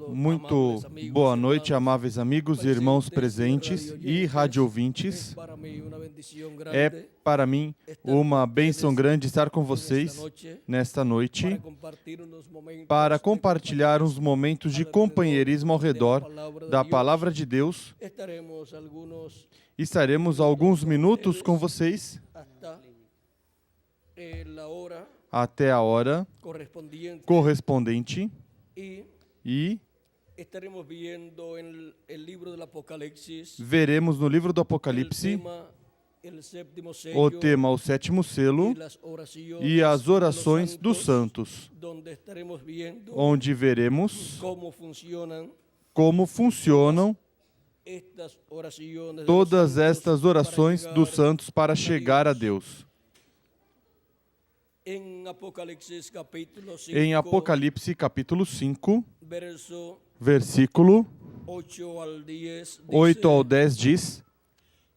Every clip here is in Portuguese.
Muito boa noite, amáveis amigos e irmãos presentes e radioouvintes. É para mim uma bênção grande estar com vocês nesta noite para compartilhar uns momentos de companheirismo ao redor da Palavra de Deus. Estaremos alguns minutos com vocês até a hora correspondente e veremos no livro do Apocalipse o tema, o sétimo selo e as orações dos santos, onde veremos como funcionam todas estas orações dos santos para chegar a Deus. Em Apocalipse capítulo 5, versículo 8 ao 10 diz: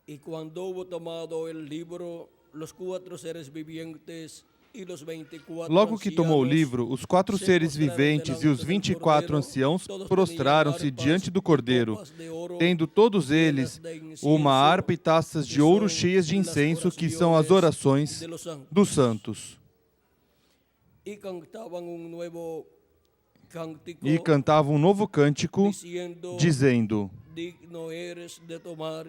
E quando houve tomado o livro, os 4 seres viventes e os 24 Logo que tomou o livro, os 4 seres viventes e os 24 anciãos prostraram-se diante do Cordeiro, tendo todos eles uma harpa e taças de ouro cheias de incenso, que são as orações dos santos. E cantavam um novo cântico, dizendo: Digno eres de tomar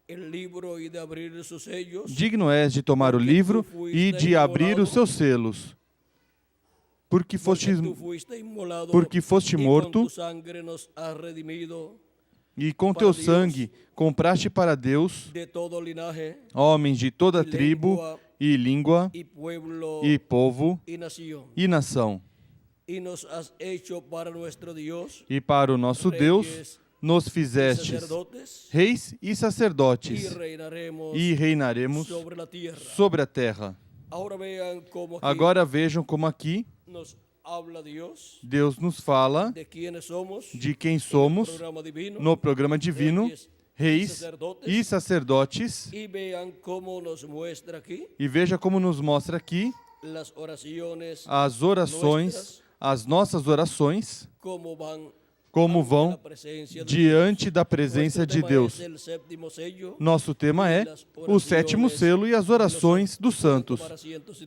el livro e de abrir os sellos. Digno és de tomar o livro e de abrir os seus selos, porque foste morto e com teu sangue compraste para Deus homens de toda tribo e língua e povo e nação. E para o nosso Deus nos fizestes reis e sacerdotes, e reinaremos sobre a terra. Agora vejam como aqui Deus nos fala de quem somos no programa divino, reis e sacerdotes. E veja como nos mostra aqui as orações, as nossas orações, como vão diante da presença de Deus. Nosso tema é o sétimo selo e as orações dos santos.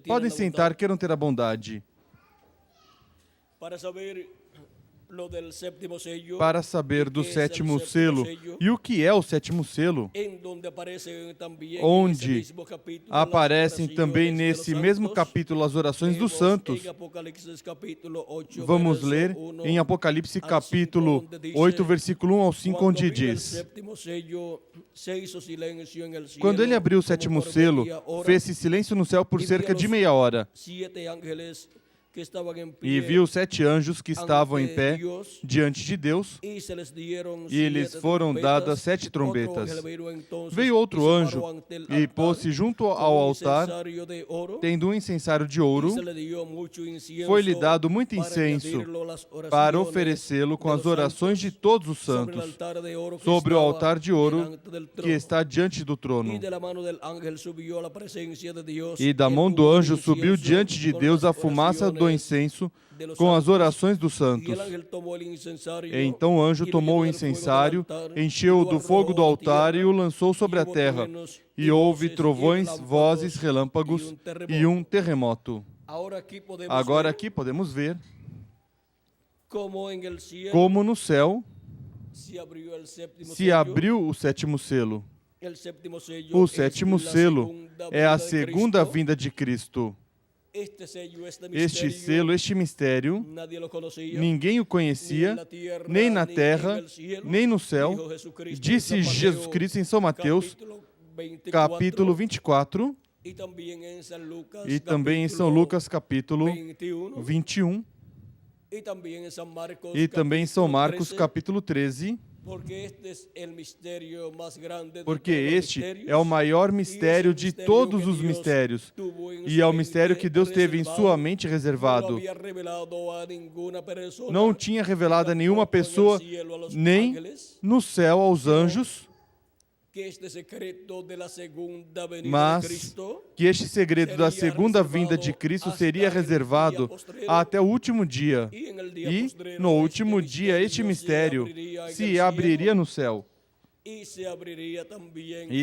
Podem sentar, queiram ter a bondade. Para saber do sétimo selo e o que é o sétimo selo, onde aparecem também nesse mesmo capítulo as orações dos santos, vamos ler em Apocalipse capítulo 8, versículo 1 ao 5, onde diz: Quando ele abriu o sétimo selo, fez-se silêncio no céu por cerca de meia hora. E viu 7 anjos que estavam em pé diante de Deus, e lhes foram dadas 7 trombetas. Veio outro anjo e pôs-se junto ao altar, tendo um incensário de ouro. Foi-lhe dado muito incenso para oferecê-lo com as orações de todos os santos, sobre o altar de ouro que está diante do trono. E da mão do anjo subiu diante de Deus a fumaça do incenso com as orações dos santos. Então o anjo tomou o incensário, encheu do fogo do altar e o lançou sobre a terra. E houve trovões, vozes, relâmpagos e um terremoto. Agora aqui podemos ver como no céu se abriu o sétimo selo. O sétimo selo é a segunda vinda de Cristo. Este selo, este mistério, ninguém o conhecia, nem na terra, nem no céu. Disse Jesus Cristo em São Mateus, capítulo 24, e também em São Lucas, capítulo 21, e também em São Marcos, capítulo 13, porque este é o maior mistério de todos os mistérios, e é o mistério que Deus teve em sua mente reservado. Não tinha revelado a nenhuma pessoa, nem no céu aos anjos, mas que este segredo da segunda vinda de Cristo seria reservado até o último dia. E, no último dia, este mistério se abriria no céu. E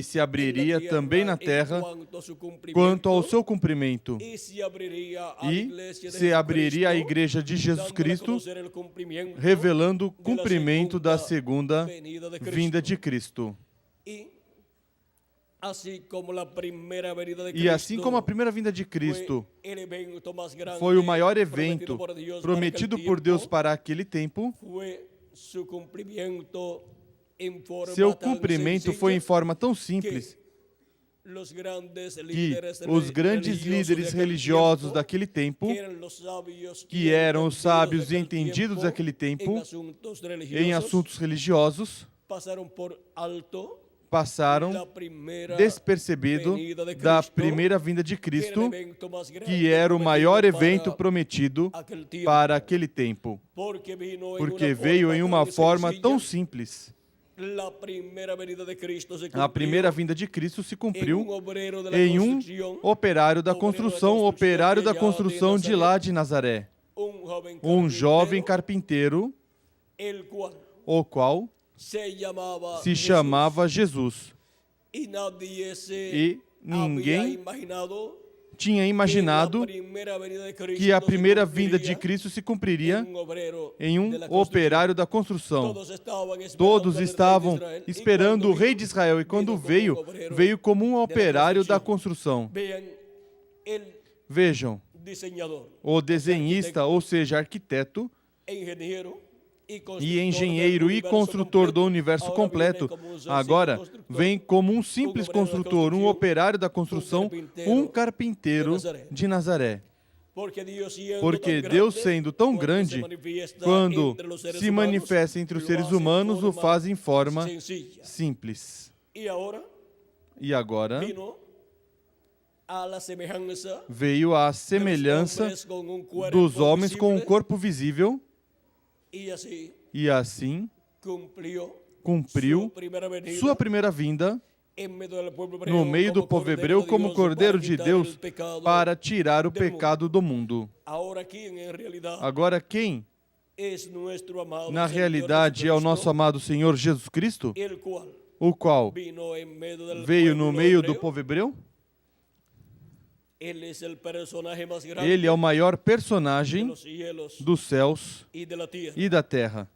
se abriria também na terra quanto ao seu cumprimento. E se abriria a igreja de Jesus Cristo, revelando o cumprimento da segunda vinda de Cristo. E assim como a primeira vinda de Cristo foi o maior evento prometido por Deus para aquele tempo, seu cumprimento foi em forma tão simples que os grandes líderes religiosos daquele tempo, que eram os sábios e entendidos daquele tempo em assuntos religiosos, passaram despercebido da primeira vinda de Cristo, que era o maior evento prometido para aquele tempo, porque veio em uma forma tão simples. A primeira vinda de Cristo se cumpriu em um operário da construção de lá de Nazaré, um jovem carpinteiro, o qual se chamava Jesus. E ninguém tinha imaginado que a primeira vinda de Cristo se cumpriria em um operário da construção. Todos estavam esperando o rei de Israel, e quando veio, veio como um operário da construção. Vejam, o desenhista, ou seja, arquiteto, e engenheiro e construtor do universo completo, agora vem como um simples construtor, um operário da construção, um carpinteiro de Nazaré. Porque Deus, sendo tão grande, quando se manifesta entre os seres humanos, o faz em forma simples. E agora veio a semelhança dos homens com um corpo visível, e assim cumpriu sua primeira vinda no meio do povo hebreu como Cordeiro de Deus para tirar o pecado do mundo. Agora, quem na realidade é o nosso amado Senhor Jesus Cristo, o qual veio no meio do povo hebreu? Ele é o maior personagem dos céus e da terra.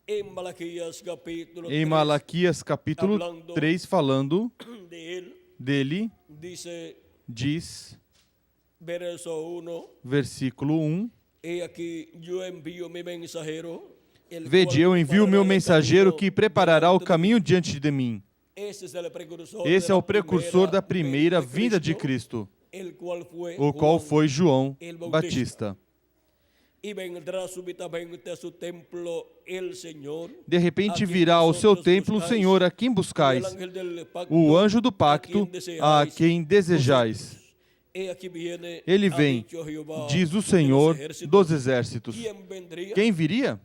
Em Malaquias capítulo 3, falando dele, diz, versículo 1, Vede, eu envio o meu mensageiro que preparará o caminho diante de mim. Esse é o precursor da primeira vinda de Cristo, o qual foi João Batista. De repente virá ao seu templo o Senhor a quem buscais, o anjo do pacto a quem desejais. Ele vem, diz o Senhor dos exércitos. Quem viria?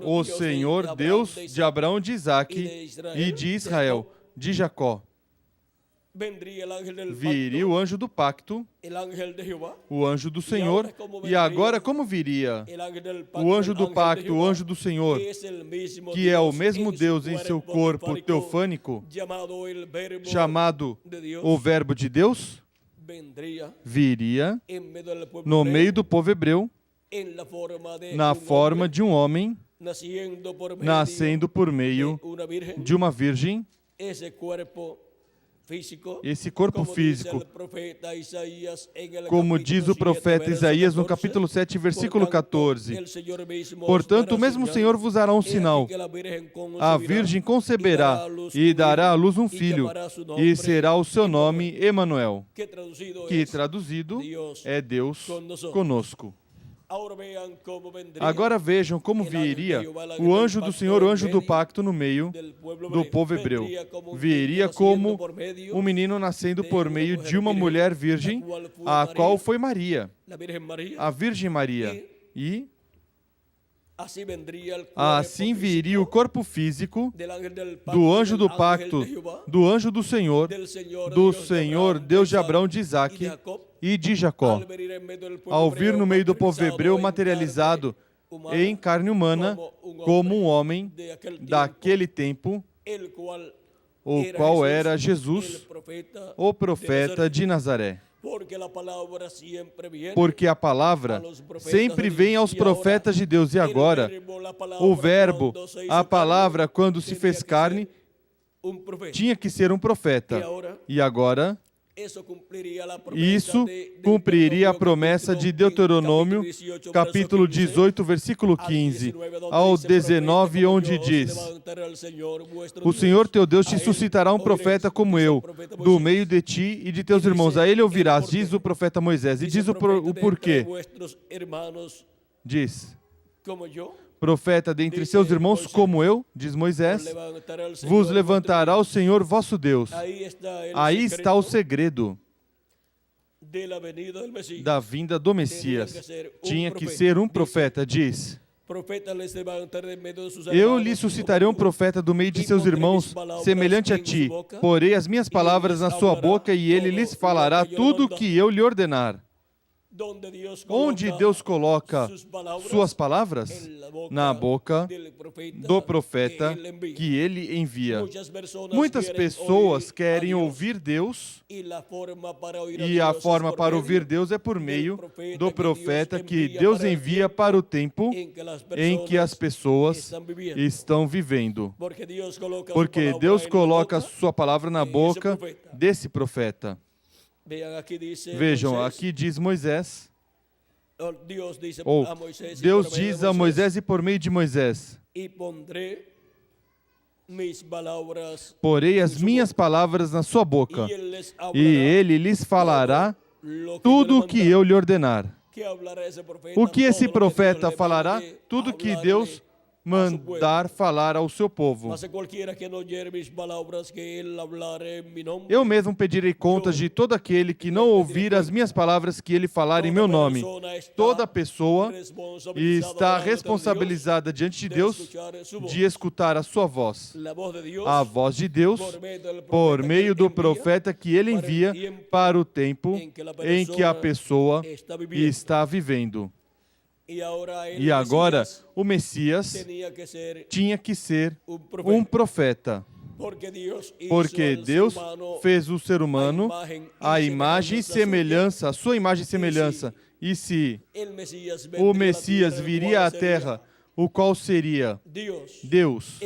O Senhor Deus de Abraão, de Isaque e de Israel, de Jacó. Viria o anjo do pacto, o anjo do Senhor, e agora como viria o anjo do pacto, o anjo do Senhor, que é o mesmo Deus em seu corpo teofânico, chamado o Verbo de Deus, viria no meio do povo hebreu, na forma de um homem, nascendo por meio de uma virgem. Esse corpo físico, como diz o profeta Isaías no capítulo 7, versículo 14. Portanto, o mesmo Senhor vos dará um sinal. A virgem conceberá e dará à luz um filho, e será o seu nome Emanuel, que traduzido é Deus conosco. Agora vejam como viria o anjo do Senhor, o anjo do pacto, no meio do povo hebreu. Viria como um menino nascendo por meio de uma mulher virgem, a qual foi Maria, a Virgem Maria. E Assim viria o corpo físico do anjo do pacto, do anjo do Senhor Deus de Abraão, de Isaque e de Jacó, ao vir no meio do povo hebreu materializado em carne humana, como um homem daquele tempo, o qual era Jesus, o profeta de Nazaré. Porque a palavra sempre vem aos profetas de Deus. E agora, o verbo, a palavra, quando se fez carne, tinha que ser um profeta. E agora, isso cumpriria a promessa de Deuteronômio, capítulo 18, versículo 15 ao 19, onde diz: o Senhor teu Deus te suscitará um profeta como eu, do meio de ti e de teus irmãos. A ele ouvirás, diz o profeta Moisés. E diz o porquê. Diz: profeta dentre seus irmãos como eu, diz Moisés, vos levantará o Senhor vosso Deus. Aí está o segredo da vinda do Messias. Tinha que ser um profeta, diz: eu lhe suscitarei um profeta do meio de seus irmãos, semelhante a ti. Porei as minhas palavras na sua boca e ele lhes falará tudo o que eu lhe ordenar. Onde Deus coloca suas palavras? Na boca do profeta que ele envia. Muitas pessoas querem ouvir Deus e a forma para ouvir Deus é por meio do profeta que Deus envia para o tempo em que as pessoas estão vivendo. Porque Deus coloca sua palavra na boca desse profeta. Vejam, aqui diz Moisés, Deus diz a Moisés e por meio de Moisés: porei as minhas palavras na sua boca, e ele lhes falará tudo o que eu lhe ordenar. O que esse profeta falará? Tudo que Deus mandar falar ao seu povo. Eu mesmo pedirei contas de todo aquele que não ouvir as minhas palavras que ele falar em meu nome. Toda pessoa está responsabilizada diante de Deus de escutar a sua voz. A voz de Deus por meio do profeta que ele envia para o tempo em que a pessoa está vivendo. E agora, o Messias tinha que ser um profeta. Porque Deus fez o ser humano à imagem e semelhança, a sua imagem e semelhança. E se o Messias viria à Terra, o qual seria Deus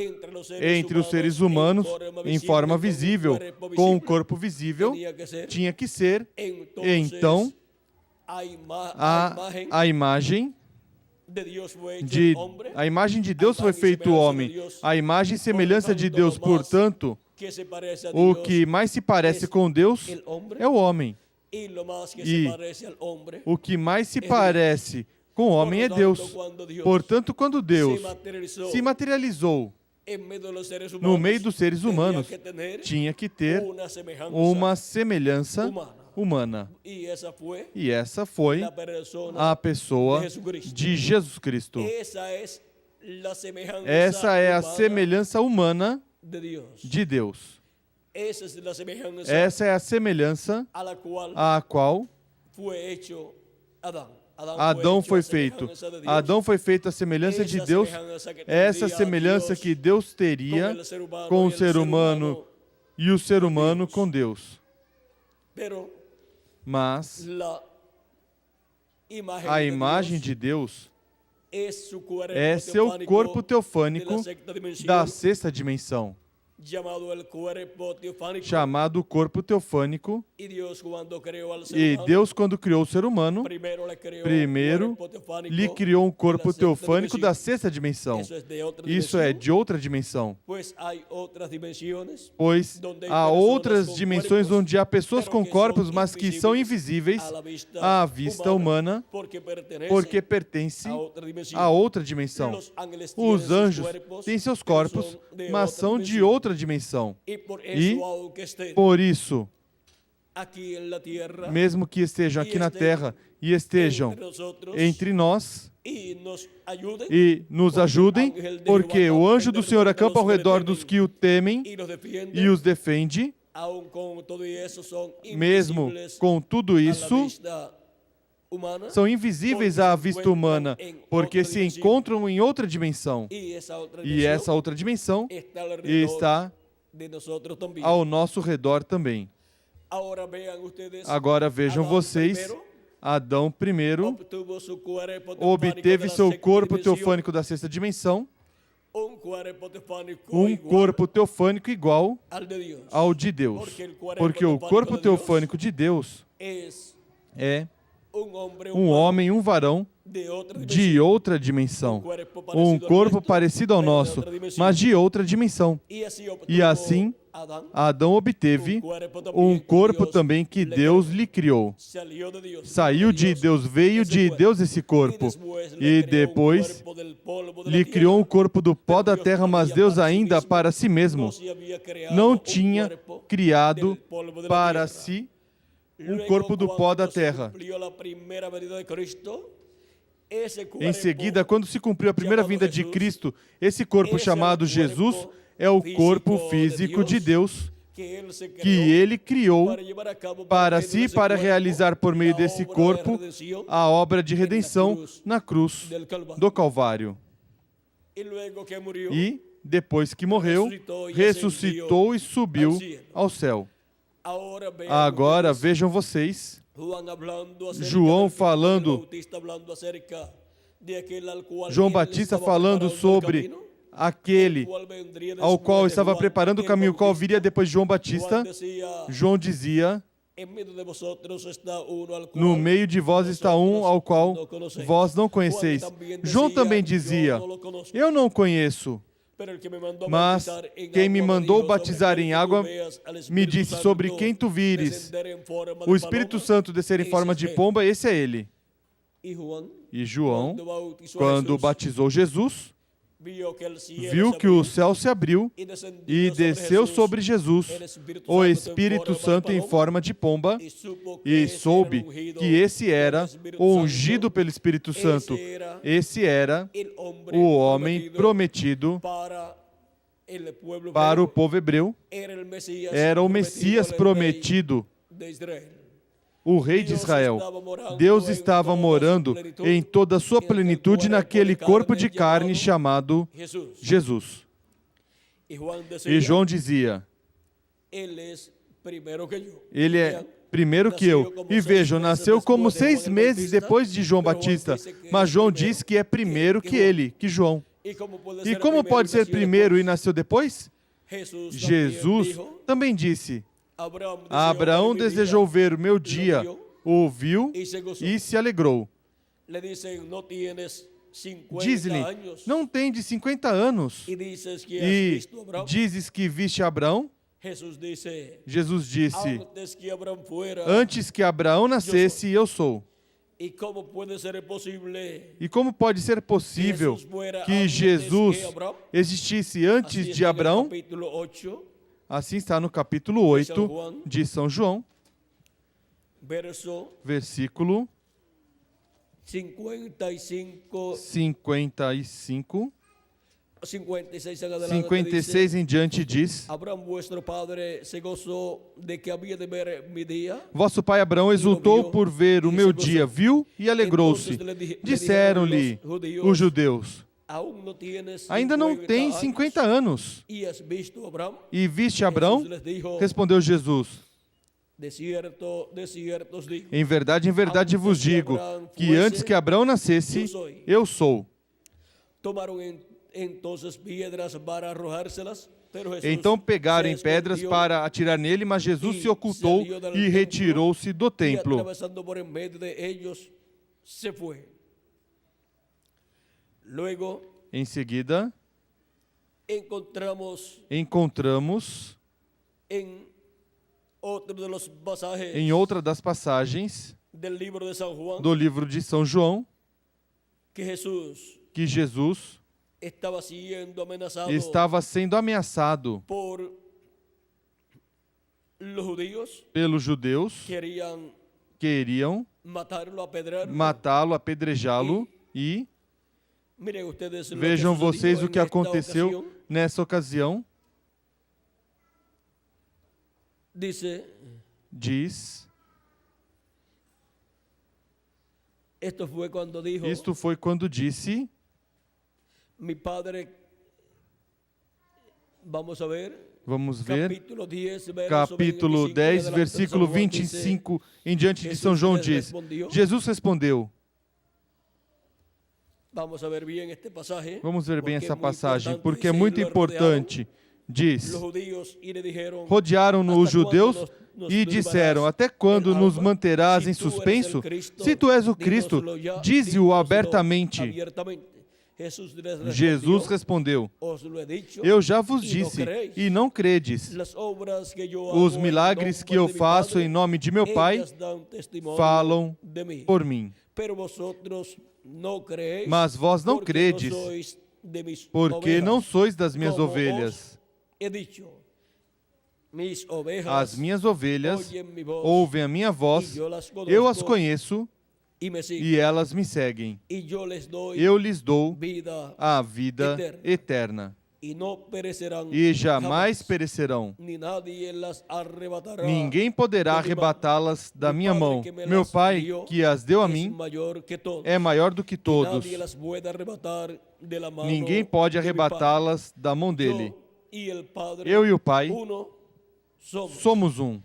entre os seres humanos em forma visível, com um corpo visível, tinha que ser, então, a imagem de Deus foi feito homem. A imagem e semelhança de Deus, portanto, o que mais se parece com Deus é o homem. E o que mais se parece com o homem é Deus. Portanto, quando Deus se materializou no meio dos seres humanos, tinha que ter uma semelhança humana. E essa foi a pessoa de Jesus Cristo. Essa é a semelhança humana de Deus. Essa é a semelhança a qual Adão foi feito. Adão foi feito à semelhança de Deus. Essa semelhança que Deus teria com o ser humano e o ser humano com Deus. Mas a imagem de Deus é seu corpo teofânico da sexta dimensão, chamado corpo teofânico. E Deus, quando criou o ser humano, primeiro lhe criou um corpo teofânico da sexta dimensão. Isso é de outra dimensão. Pois há outras dimensões onde há pessoas com corpos, mas que são invisíveis à vista humana, porque pertencem a outra dimensão. Os anjos têm seus corpos, mas são de outra dimensão. E, por isso, aquí en la tierra, mesmo que estejam aqui na terra e estejam entre nós e nos ajudem, porque o anjo do Senhor acampa ao redor dos que o temem e os defende. Mesmo com tudo isso, são invisíveis à vista humana, porque se encontram em outra dimensão. E essa outra dimensão está ao nosso redor também. Agora vejam vocês, Adão primeiro obteve seu corpo teofânico da sexta dimensão, um corpo teofânico igual ao de Deus, porque o corpo teofânico de Deus é um homem, um varão de outra dimensão, um corpo parecido ao nosso, mas de outra dimensão. E assim, Adão obteve um corpo também que Deus lhe criou. Saiu de Deus, veio de Deus esse corpo. E depois lhe criou um corpo do pó da terra, mas Deus ainda para si mesmo não tinha criado para si um corpo do pó da terra. Em seguida, quando se cumpriu a primeira vinda de Cristo, esse corpo chamado Jesus é o corpo físico de Deus que Ele criou para si, para realizar por meio desse corpo a obra de redenção na cruz do Calvário. E, depois que morreu, ressuscitou e subiu ao céu. Agora vejam vocês, João Batista falando sobre aquele ao qual estava preparando o caminho, o qual viria depois de João Batista. João dizia: no meio de vós está um ao qual vós não conheceis. João também dizia: eu não conheço, mas quem me mandou batizar em água me disse: sobre quem tu vires o Espírito Santo descer em forma de pomba, esse é ele. E João, quando batizou Jesus, viu que o céu se abriu e desceu sobre Jesus o Espírito Santo em forma de pomba, e soube que esse era o ungido pelo Espírito Santo. Esse era o homem prometido para o povo hebreu. Era o Messias prometido, o rei de Israel. Deus estava morando em toda a sua plenitude naquele corpo de carne chamado Jesus. E João dizia: ele é primeiro que eu. E vejam, nasceu como 6 meses depois de João Batista, mas João diz que é primeiro que ele, que João. E como pode ser primeiro e nasceu depois? Jesus também disse: Abraão desejou ver o meu dia, ouviu e se alegrou. Diz-lhe: não tem de 50 anos e dizes que viste Abraão? Jesus disse: antes que Abraão nascesse, eu sou. E como pode ser possível que Jesus existisse antes de Abraão? Assim está no capítulo 8 de São João, versículo 55, 56 em diante diz: vosso pai Abraão exultou por ver o meu dia, viu e alegrou-se. Disseram-lhe os judeus: ainda não tem 50 anos. E viste Abraão? Respondeu Jesus: em verdade vos digo, que antes que Abraão nascesse, eu sou. Então pegaram em pedras para atirar nele, mas Jesus se ocultou e retirou-se do templo. Em seguida, encontramos em outra das passagens do livro de São João que Jesus estava sendo ameaçado pelos judeus, queriam matá-lo, apedrejá-lo e vejam vocês o que aconteceu nessa ocasião. Diz, isto foi quando disse, vamos ver, capítulo 10, versículo 25 em diante de São João diz, Jesus respondeu, vamos ver bem essa passagem, porque é muito importante. Diz, rodearam-no os judeus e disseram, até quando nos manterás em suspenso? Se tu és o Cristo, dize-o abertamente. Jesus respondeu, eu já vos disse, e não credes. Os milagres que eu faço em nome de meu Pai falam por mim. Mas vós não credes, porque não sois das minhas ovelhas. As minhas ovelhas ouvem a minha voz, eu as conheço e elas me seguem. Eu lhes dou a vida eterna e jamais perecerão. Ninguém poderá arrebatá-las da minha mão. Meu Pai, que as deu a mim, é maior do que todos. Ninguém pode arrebatá-las da mão dele. Eu e o Pai somos um.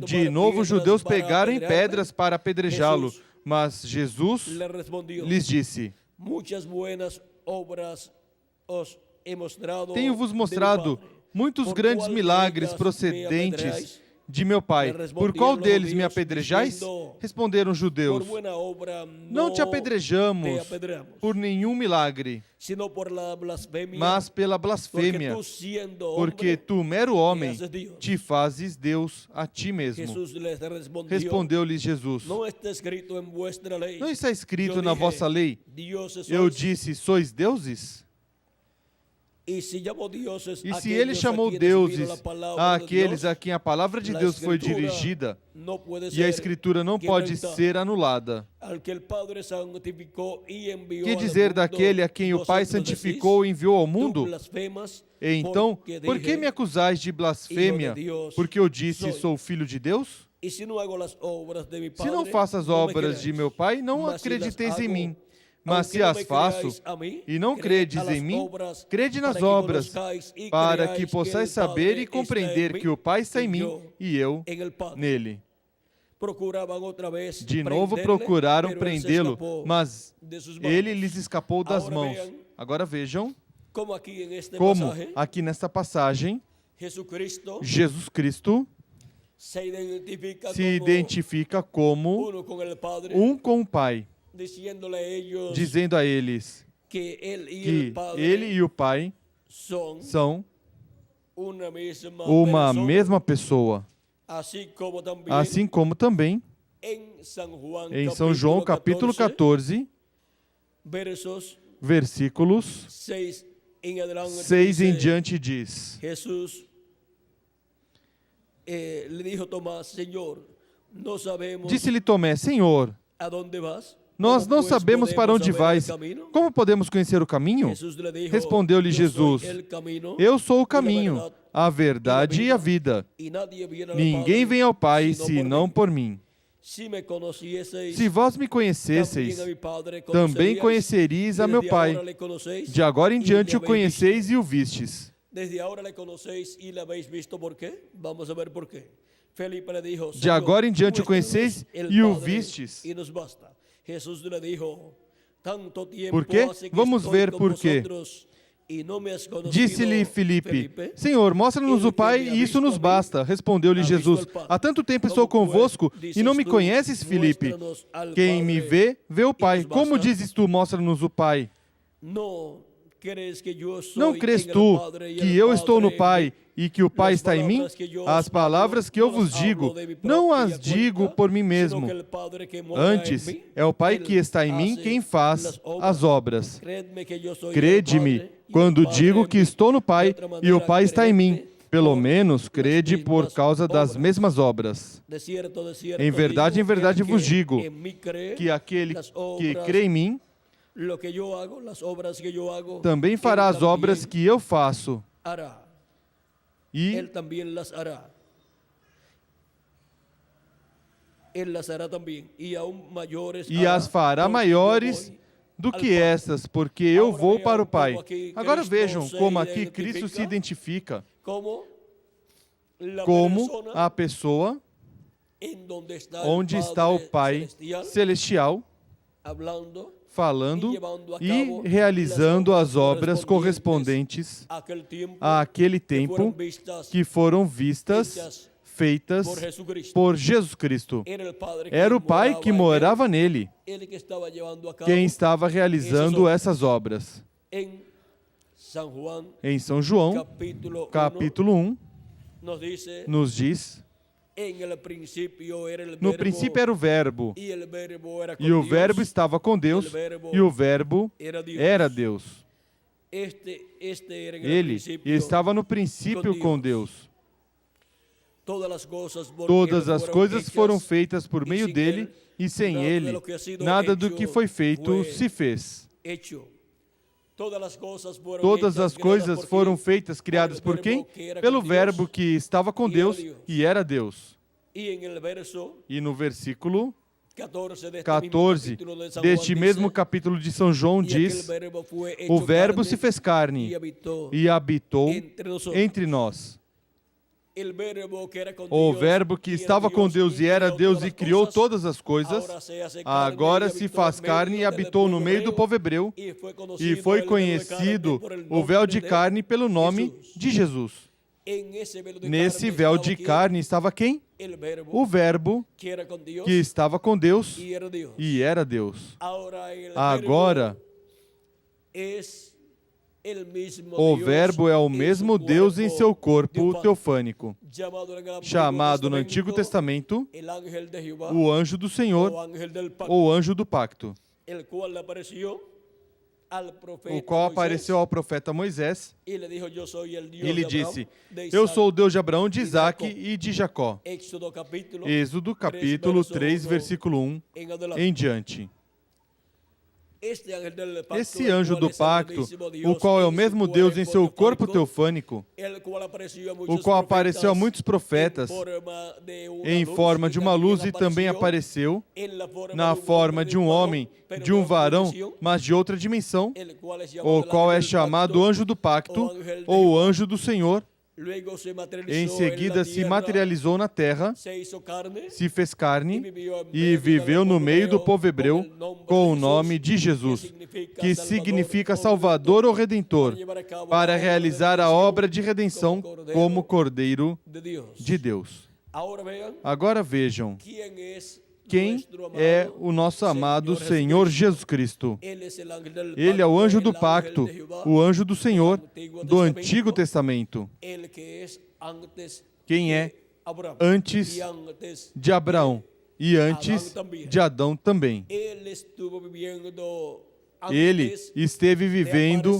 De novo, os judeus pegaram em pedras para apedrejá-lo, mas Jesus lhes disse, tenho-vos mostrado muitos grandes milagres procedentes de meu Pai. Por qual deles me apedrejais? Responderam os judeus, não te apedrejamos por nenhum milagre, mas pela blasfêmia, porque tu, mero homem, te fazes Deus a ti mesmo. Respondeu-lhes Jesus, não está escrito na vossa lei? Eu disse, sois deuses? E se ele chamou deuses àqueles a quem a palavra de Deus foi dirigida, e a Escritura não pode ser anulada, que dizer daquele a quem o Pai santificou e enviou ao mundo? Então, por que me acusais de blasfêmia? Porque eu disse, sou filho de Deus? Se não faço as obras de meu Pai, não acrediteis em mim. Mas se as faço e não credes em mim, crede nas obras, para que possais saber e compreender que o Pai está em mim e eu nele. De novo procuraram prendê-lo, mas ele lhes escapou das mãos. Agora vejam como aqui nesta passagem, Jesus Cristo se identifica como um com o Pai, dizendo a eles que ele e o Pai são uma mesma pessoa. Assim como também em São João capítulo 14, versículos 6 em diante diz, disse-lhe Tomé, Senhor, nós não sabemos para onde vais. Como podemos conhecer o caminho? Respondeu-lhe Jesus, eu sou o caminho, a verdade e a vida. Ninguém vem ao Pai senão por mim. Se vós me conhecesseis, também conheceríeis a meu Pai. De agora em diante o conheceis e o vistes. De agora em diante o conheceis e o vistes. Por quê? Vamos ver por quê. Disse-lhe Filipe, Senhor, mostra-nos o Pai e isso nos basta. Respondeu-lhe Jesus, há tanto tempo estou convosco e não me conheces, Filipe? Quem me vê, vê o Pai. Como dizes tu, mostra-nos oPai? Não crês tu que eu estou no Pai e que o Pai está em mim? As palavras que eu vos digo, não as digo por mim mesmo. Antes, é o Pai que está em mim quem faz as obras. Crede-me quando digo que estou no Pai e o Pai está em mim. Pelo menos crede por causa das mesmas obras. Em verdade vos digo, que aquele que crê em mim, também fará as obras que eu faço. E as fará maiores do que essas, porque eu vou para o Pai. Agora vejam como aqui Cristo se identifica como a pessoa onde está o Pai Celestial, falando e realizando as obras correspondentes àquele tempo que foram vistas, feitas por Jesus Cristo. Era o Pai que morava nele, quem estava realizando essas obras. Em São João, capítulo 1, nos diz: no princípio era o Verbo, e o Verbo estava com Deus, e o Verbo era Deus. Ele estava no princípio com Deus. Todas as coisas foram feitas por meio dele, e sem ele, nada do que foi feito se fez. Todas as coisas foram feitas, criadas por quem? Pelo Verbo que estava com Deus e era Deus. E no versículo 14 deste mesmo capítulo de São João diz: o Verbo se fez carne e habitou entre nós. O Verbo que estava com Deus e era Deus e criou todas as coisas, agora se faz carne e habitou no meio do povo hebreu, e foi conhecido o véu de carne pelo nome de Jesus. Nesse véu de carne estava quem? O Verbo que estava com Deus e era Deus. Agora, o Verbo é o mesmo Deus em seu corpo teofânico, chamado no Antigo Testamento o anjo do Senhor ou anjo do pacto, o qual apareceu ao profeta Moisés e lhe disse: eu sou o Deus de Abraão, de Isaque e de Jacó. Êxodo capítulo 3, versículo 1 em diante. Esse anjo do pacto, o qual é o mesmo Deus em seu corpo teofânico, o qual apareceu a muitos profetas em forma de uma luz e também apareceu na forma de um homem, de um varão, mas de outra dimensão, o qual é chamado anjo do pacto ou anjo do Senhor. Em seguida se materializou na terra, se fez carne e viveu no meio do povo hebreu com o nome de Jesus, que significa Salvador ou Redentor, para realizar a obra de redenção como Cordeiro de Deus. Agora vejam quem é o nosso amado Senhor Jesus Cristo. Ele é o anjo do pacto, o anjo do Senhor do Antigo Testamento. Quem é antes de Abraão e antes de Adão também. Ele esteve vivendo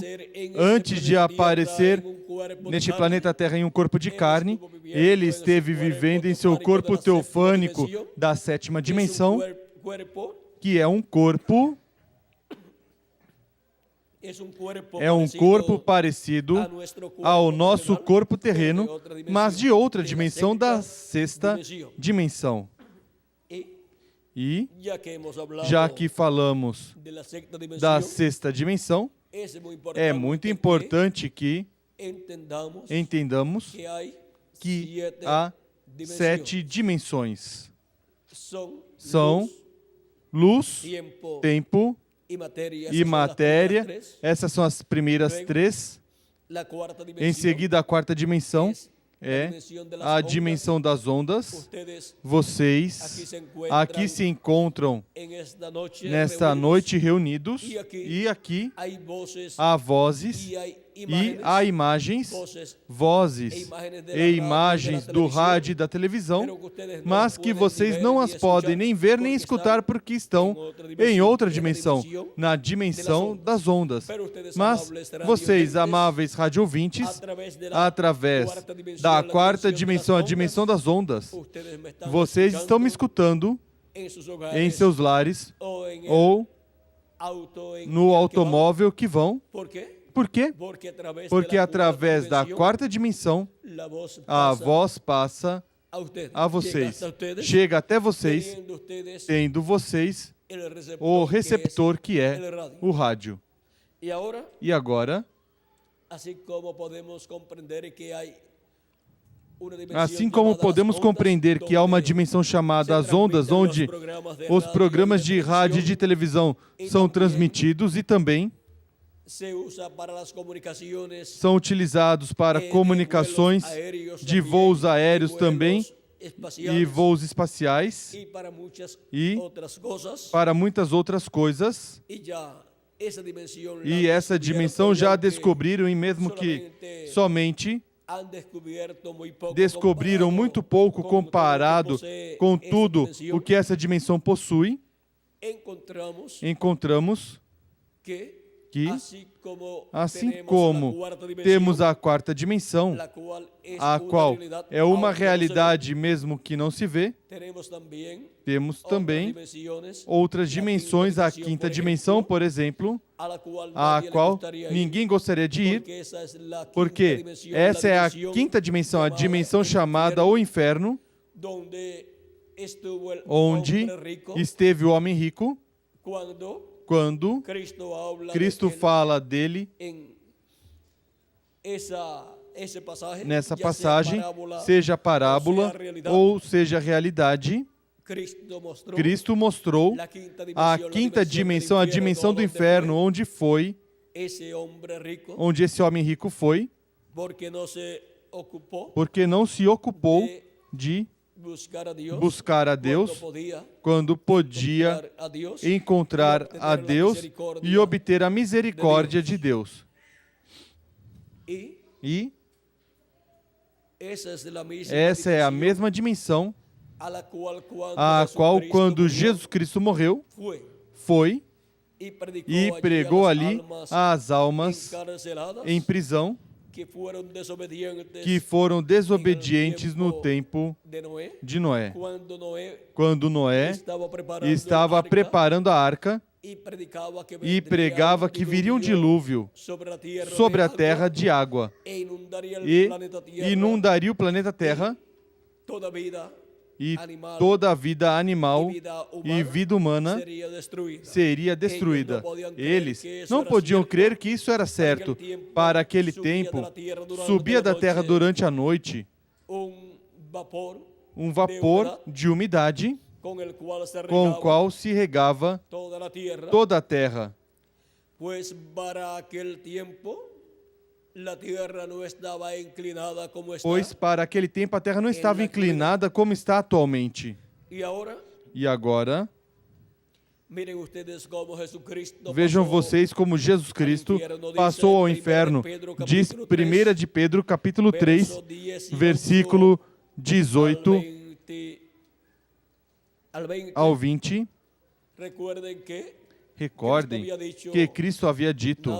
antes de aparecer neste planeta Terra em um corpo de carne. Ele esteve vivendo em seu corpo teofânico da sétima dimensão, que é um corpo parecido ao nosso corpo terreno, mas de outra dimensão, da sexta dimensão. E, já que falamos da sexta dimensão, é muito importante que entendamos que há 7 dimensões. São luz, tempo e matéria. Essas são as primeiras 3. Em seguida, a quarta dimensão é a dimensão das ondas. Vocês aqui se encontram nesta noite reunidos, e aqui há vozes e há imagens, vozes e imagens do rádio e da televisão, mas que vocês não as podem nem ver nem escutar porque estão em outra dimensão, na dimensão das ondas. Mas vocês, amáveis radiovintes, através da quarta dimensão, a dimensão das ondas, vocês estão me escutando em seus lares ou no automóvel que vão. Por quê? Porque através da quarta dimensão, a voz passa a vocês, chega até vocês, tendo vocês o receptor que é o rádio. E agora, assim como podemos compreender que há uma dimensão chamada as ondas, onde os programas de rádio e de televisão são transmitidos e também são utilizados para comunicações de voos aéreos também e voos espaciais e para muitas outras coisas. E essa dimensão já descobriram, e mesmo que somente descobriram muito pouco comparado com tudo o que essa dimensão possui, encontramos que, assim como temos a quarta dimensão, a qual é uma realidade mesmo que não se vê, temos também outras dimensões, a quinta dimensão, por exemplo, a qual ninguém gostaria de ir, porque essa é a quinta dimensão, a dimensão chamada o inferno, onde esteve o homem rico, quando Cristo fala dele nessa passagem, seja parábola ou seja realidade, Cristo mostrou a quinta dimensão, a dimensão do inferno, onde esse homem rico foi, porque não se ocupou de buscar a Deus quando podia encontrar a Deus e obter a misericórdia de Deus. E essa é a mesma dimensão a qual, quando Jesus Cristo morreu, foi e pregou ali às almas em prisão que foram desobedientes no tempo de Noé. Quando Noé estava preparando a arca e pregava que viria um dilúvio sobre a terra de água e inundaria o planeta Terra, e toda a vida animal e vida humana seria destruída. Eles não podiam crer que isso era certo. Para aquele tempo, subia da terra durante a noite um vapor de umidade com o qual se regava toda a terra. Pois para aquele tempo a terra não estava inclinada como está atualmente. E agora, vejam vocês como Jesus Cristo passou ao inferno. Diz 1 de Pedro, capítulo 3, versículo 18 ao 20. Recordem que Cristo havia dito: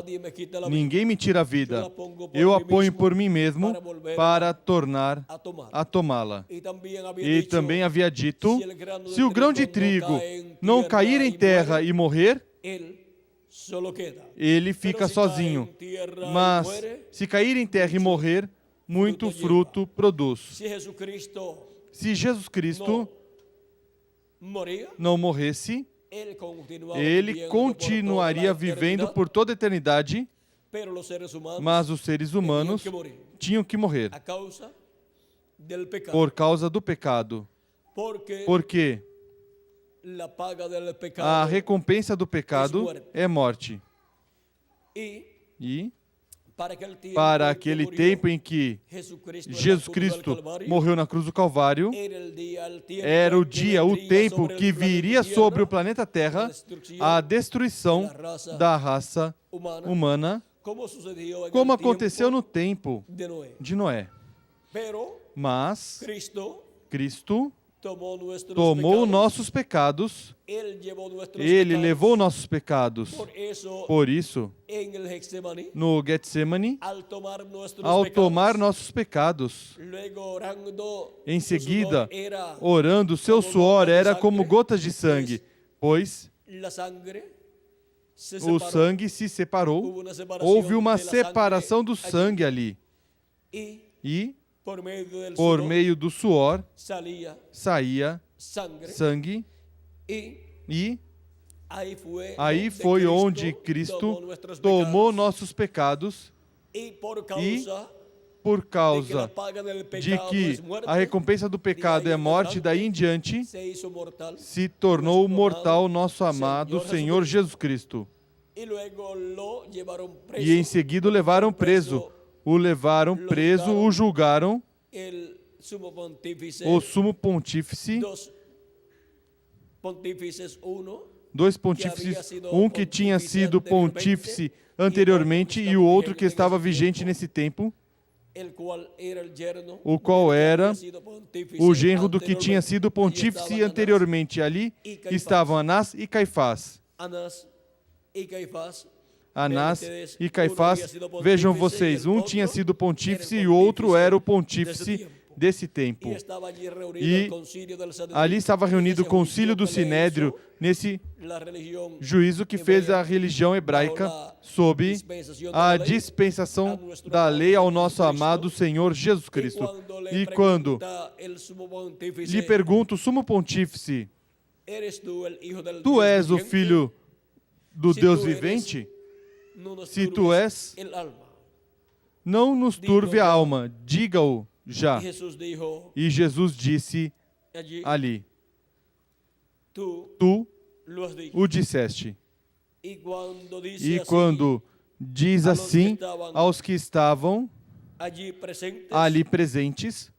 ninguém me tira a vida, eu a ponho por mim mesmo para tornar a tomá-la. E também havia dito: se o grão de trigo não cair em terra e morrer, ele fica sozinho. Mas se cair em terra e morrer, muito fruto produz. Se Jesus Cristo não morresse, ele continuaria vivendo por toda a eternidade, mas os seres humanos tinham que morrer por causa do pecado. Porque a recompensa do pecado é morte. E para aquele tempo em que Jesus Cristo morreu na cruz do Calvário, era o dia, o tempo que viria sobre o planeta Terra a destruição da raça humana como aconteceu no tempo de Noé. Mas Cristo tomou nossos pecados, Ele levou nossos pecados. Por isso, no Getsemane, ao tomar nossos pecados, em seguida, orando, seu suor era como gotas de sangue, pois o sangue se separou, houve uma separação do sangue ali. E por meio do suor saía sangue, e aí foi onde Cristo tomou nossos pecados, e por causa de que a recompensa do pecado é morte, daí em diante se tornou mortal nosso amado Senhor Jesus Cristo. E em seguida o levaram preso. O levaram preso, o julgaram, o sumo pontífice, dois pontífices, um que tinha sido pontífice anteriormente e o outro que estava vigente nesse tempo, o qual era o genro do que tinha sido pontífice anteriormente. Ali estavam Anás e Caifás. Anás e Caifás, vejam vocês, um tinha sido pontífice e o outro era o pontífice desse tempo. E ali estava reunido o concílio do Sinédrio, nesse juízo que fez a religião hebraica sob a dispensação da lei ao nosso amado Senhor Jesus Cristo. E quando lhe pergunta o sumo pontífice, tu és o filho do Deus vivente? Se tu és, não nos turve a alma, diga-o já. E Jesus disse ali, tu o disseste. E quando diz assim aos que estavam ali presentes,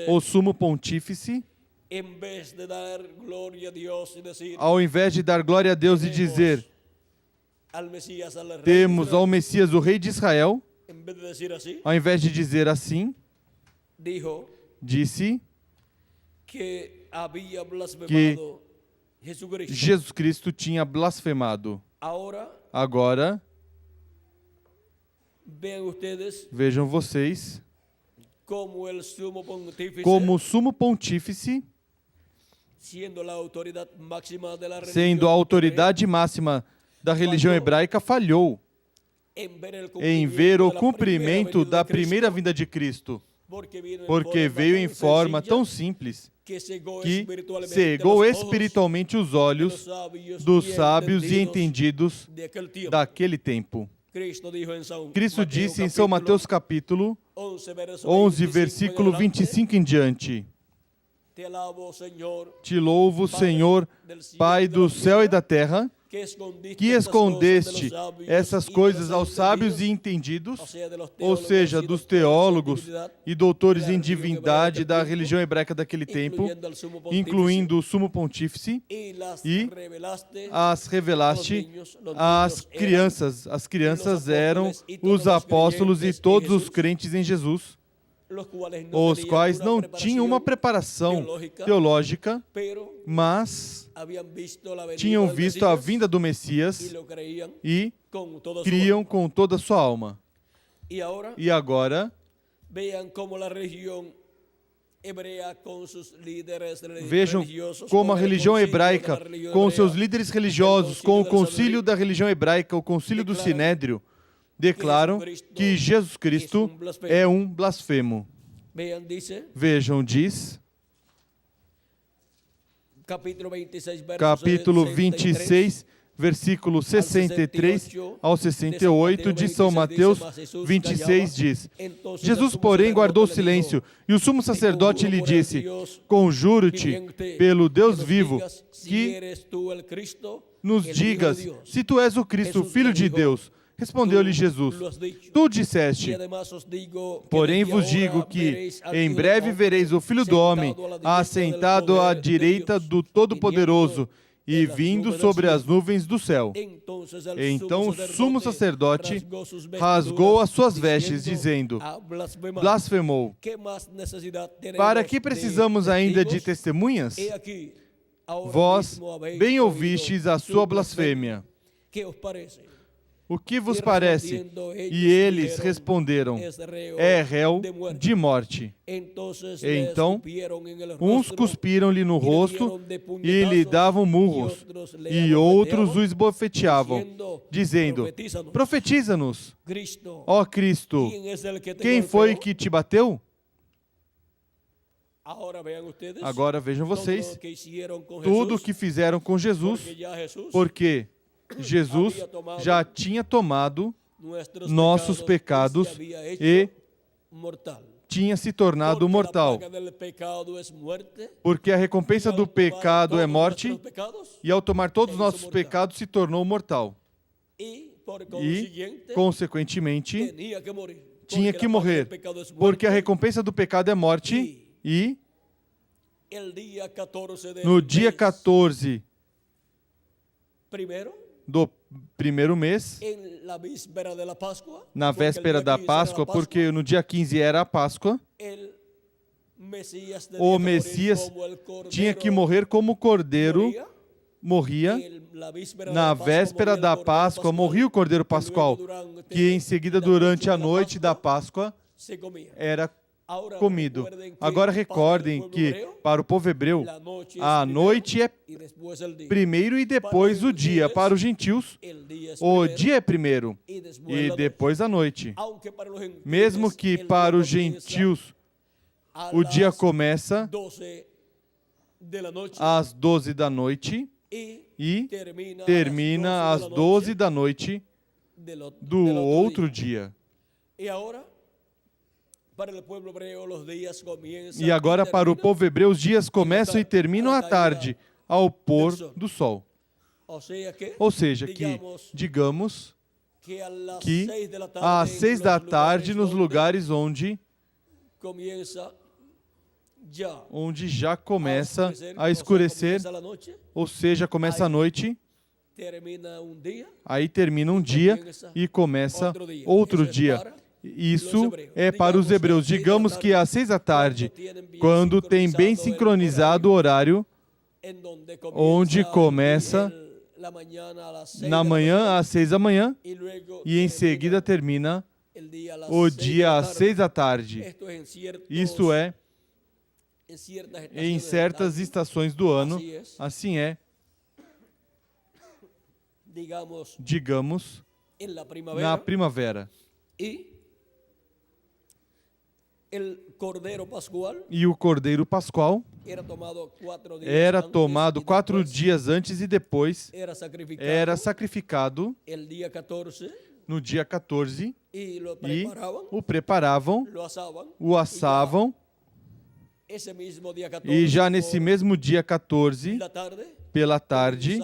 o sumo pontífice, ao invés de dar glória a Deus e dizer, temos ao Messias, o Rei de Israel, ao invés de dizer assim, disse que Jesus Cristo tinha blasfemado. Agora, vejam vocês, como o sumo pontífice, sendo a autoridade máxima da religião hebraica, falhou em ver o cumprimento da primeira vinda de Cristo, porque veio em forma tão simples que cegou espiritualmente os olhos dos sábios e entendidos daquele tempo. Cristo disse em São Mateus capítulo 11, versículo 25 em diante, te louvo, Senhor, Pai do céu e da terra, que escondeste essas coisas aos sábios e entendidos, ou seja, dos teólogos e doutores em divindade da religião hebraica daquele tempo, incluindo o sumo pontífice, e as revelaste às crianças. As crianças eram os apóstolos e todos os crentes em Jesus, os quais não tinham uma preparação teológica, mas tinham visto a vinda do Messias e criam com toda a sua alma. E agora, vejam como a religião hebraica, com seus líderes religiosos, com o concílio da religião hebraica, o concílio do Sinédrio, declaram que Jesus Cristo é um blasfemo. Vejam, diz, capítulo 26, versículo 63 ao 68 de São Mateus 26 diz, Jesus, porém, guardou silêncio, e o sumo sacerdote lhe disse, conjuro-te pelo Deus vivo, que nos digas se tu és o Cristo, Filho de Deus. Respondeu-lhe Jesus, tu disseste, porém vos digo que em breve vereis o Filho do Homem assentado à direita do Todo-Poderoso e vindo sobre as nuvens do céu. Então o sumo sacerdote rasgou as suas vestes, dizendo: blasfemou. Para que precisamos ainda de testemunhas? Vós bem ouvistes a sua blasfêmia. O que vos parece? E eles responderam: é réu de morte. Então, uns cuspiram-lhe no rosto e lhe davam murros, e outros o esbofeteavam, dizendo: profetiza-nos, ó Cristo, quem foi que te bateu? Agora vejam vocês tudo o que fizeram com Jesus, porque Jesus já tinha tomado nossos pecados e tinha se tornado mortal. Porque a recompensa do pecado é morte, e ao tomar todos os nossos pecados se tornou mortal. E, consequentemente, tinha que morrer, porque a recompensa do pecado é morte, e no dia 14 do primeiro mês, na véspera da Páscoa, porque no dia 15 era a Páscoa, o Messias tinha que morrer como cordeiro morria. Na véspera da Páscoa, morria o cordeiro pascual, que em seguida, durante a noite da Páscoa, era comido. Agora recordem que para o povo hebreu a noite é primeiro e depois o dia. Para os gentios, o dia é primeiro e depois a noite. Mesmo que para os gentios o dia começa às 12 da noite e termina às 12 da noite do outro dia. E agora para o povo hebreu os dias começam e terminam à tarde, ao pôr do sol. Ou seja, que, digamos, que às 6 da tarde, nos lugares onde já começa a escurecer, ou seja, começa a noite, aí termina um dia e começa outro dia. Isso é para os hebreus. Digamos que às 6 da tarde, quando tem bem sincronizado o horário, onde começa na manhã às 6 da manhã e em seguida termina o dia às 6 da tarde. Isso é em certas estações do ano, assim é. Digamos, na primavera. E o cordeiro pascual era tomado 4 dias antes e depois era sacrificado no dia 14 e o preparavam, o assavam, e já nesse mesmo dia 14, pela tarde,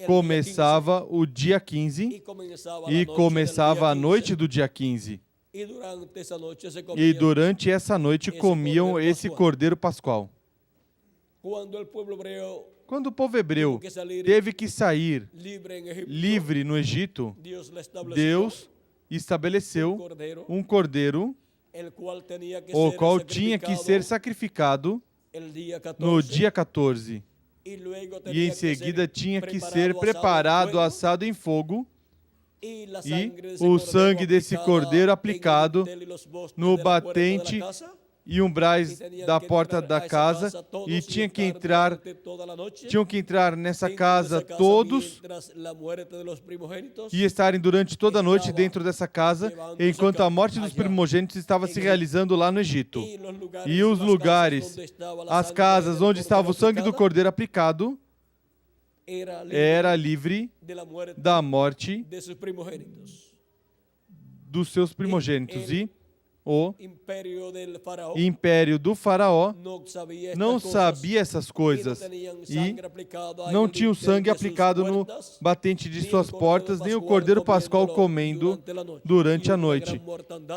começava o dia 15 e começava a noite do dia 15. E durante essa noite comiam esse cordeiro pascual. Quando o povo hebreu teve que sair livre no Egito, Deus estabeleceu um cordeiro, o qual tinha que ser sacrificado no dia 14. E em seguida tinha que ser preparado, assado em fogo, e o sangue desse cordeiro aplicado no batente e umbrais da porta da casa, e tinham que entrar nessa casa todos e estarem durante toda a noite dentro dessa casa, enquanto a morte dos primogênitos estava se realizando lá no Egito. E os lugares, as casas onde estava o sangue do cordeiro aplicado, era livre da morte dos seus primogênitos. E o império do faraó não sabia essas coisas e não tinha o sangue aplicado no batente de suas portas, nem o cordeiro pascual comendo durante a noite.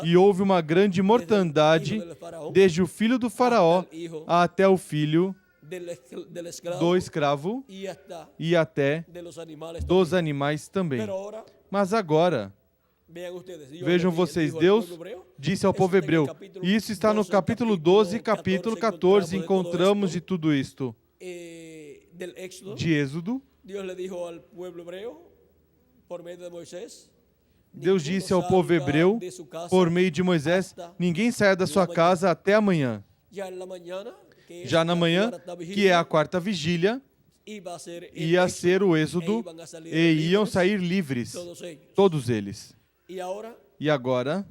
E houve uma grande mortandade desde o filho do faraó até o filho do escravo e até dos animais também. Mas agora, vejam vocês, Deus disse ao povo hebreu, e isso está no capítulo 12 e capítulo 14, encontramos de tudo isto. De Êxodo, Deus disse ao povo hebreu, por meio de Moisés, ninguém saia da sua casa até amanhã. Já na manhã, que é a quarta vigília, ia ser o êxodo e iam sair livres, todos eles. E agora,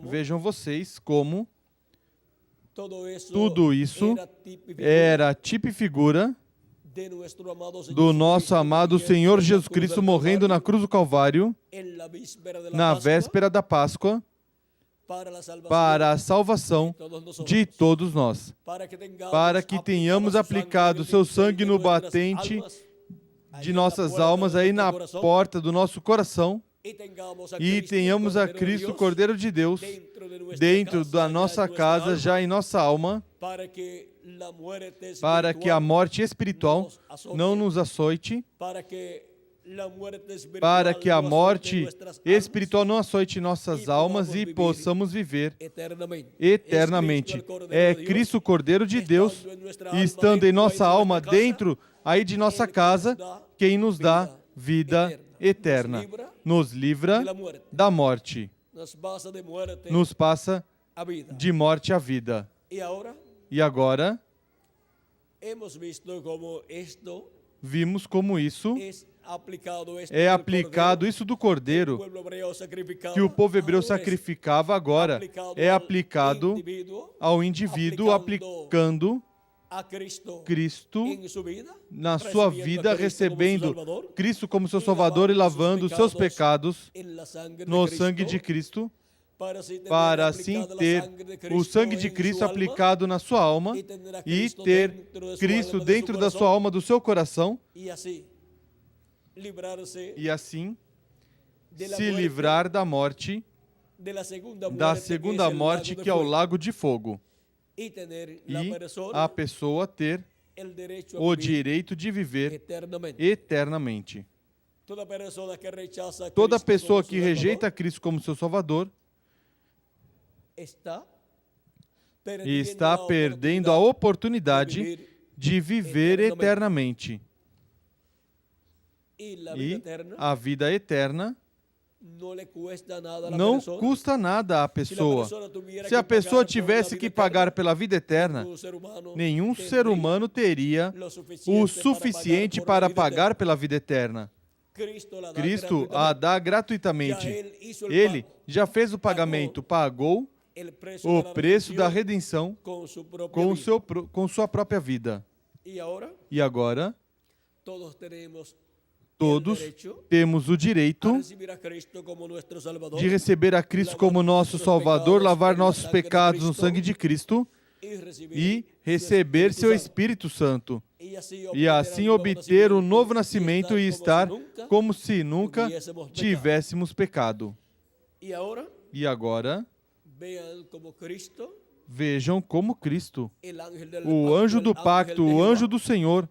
vejam vocês como tudo isso era tipo e figura do nosso amado Senhor Jesus Cristo morrendo na cruz do Calvário, na véspera da Páscoa, para a salvação de todos nós, para que tenhamos aplicado seu sangue no batente de nossas almas, aí na porta do nosso coração, e tenhamos a Cristo, Cordeiro de Deus, dentro da nossa casa, já em nossa alma, para que a morte espiritual não nos açoite, para que a morte espiritual não açoite nossas almas e possamos viver eternamente. É Cristo, Cordeiro de Deus, estando em nossa alma, dentro aí de nossa casa, quem nos dá vida eterna. Nos livra da morte. Nos passa de morte à vida. E agora, vimos como isso é aplicado, isso do Cordeiro, que o povo hebreu sacrificava agora, é aplicado ao indivíduo, aplicando Cristo na sua vida, recebendo Cristo como seu Salvador e lavando os seus pecados no sangue de Cristo, para assim ter o sangue de Cristo aplicado na sua alma e ter Cristo dentro da sua alma, do seu coração, e assim se livrar da morte, da segunda morte, que é o lago de fogo, e a pessoa ter o direito de viver eternamente. Toda pessoa que rejeita Cristo como seu Salvador está perdendo a oportunidade de viver eternamente. E a vida eterna não custa nada à pessoa. Se a pessoa tivesse que pagar pela vida eterna, nenhum ser humano teria o suficiente para pagar pela vida eterna. Cristo a dá gratuitamente. Ele já fez o pagamento, pagou o preço da redenção com sua própria vida. E agora, todos temos o direito de receber a Cristo como nosso Salvador, lavar nossos pecados no sangue de Cristo e receber seu Espírito Santo. E assim obter um novo nascimento e estar como se nunca tivéssemos pecado. E agora, vejam como Cristo, o anjo do pacto, o anjo do Senhor,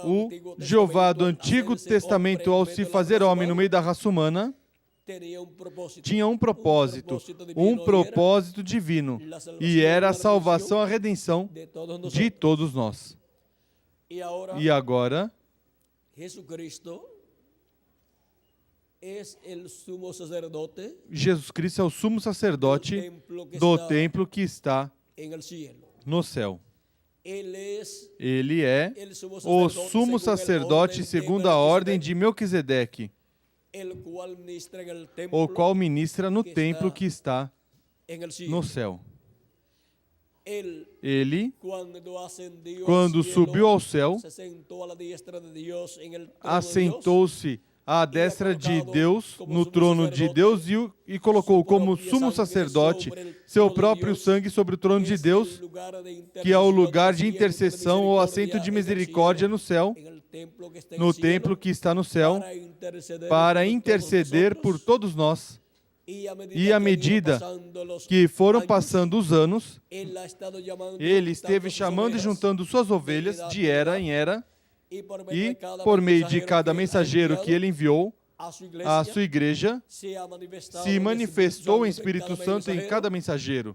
o Jeová do Antigo Testamento, ao se fazer homem no meio da raça humana, tinha um propósito divino, e era a salvação, a redenção de todos nós. E agora, Jesus Cristo é o sumo sacerdote do templo que está no céu. Ele é o sumo sacerdote segundo a ordem de Melquisedeque, o qual ministra no templo que está no céu. Ele, quando subiu ao céu, assentou-se à destra de Deus, no trono de Deus, e colocou como sumo sacerdote seu próprio sangue sobre o trono de Deus, que é o lugar de intercessão ou assento de misericórdia no céu, no templo que está no céu, para interceder por todos nós E à medida que foram passando os anos, ele esteve chamando e juntando suas ovelhas de era em era, e, por meio de cada mensageiro que ele enviou à sua igreja, se manifestou o Espírito Santo em cada mensageiro.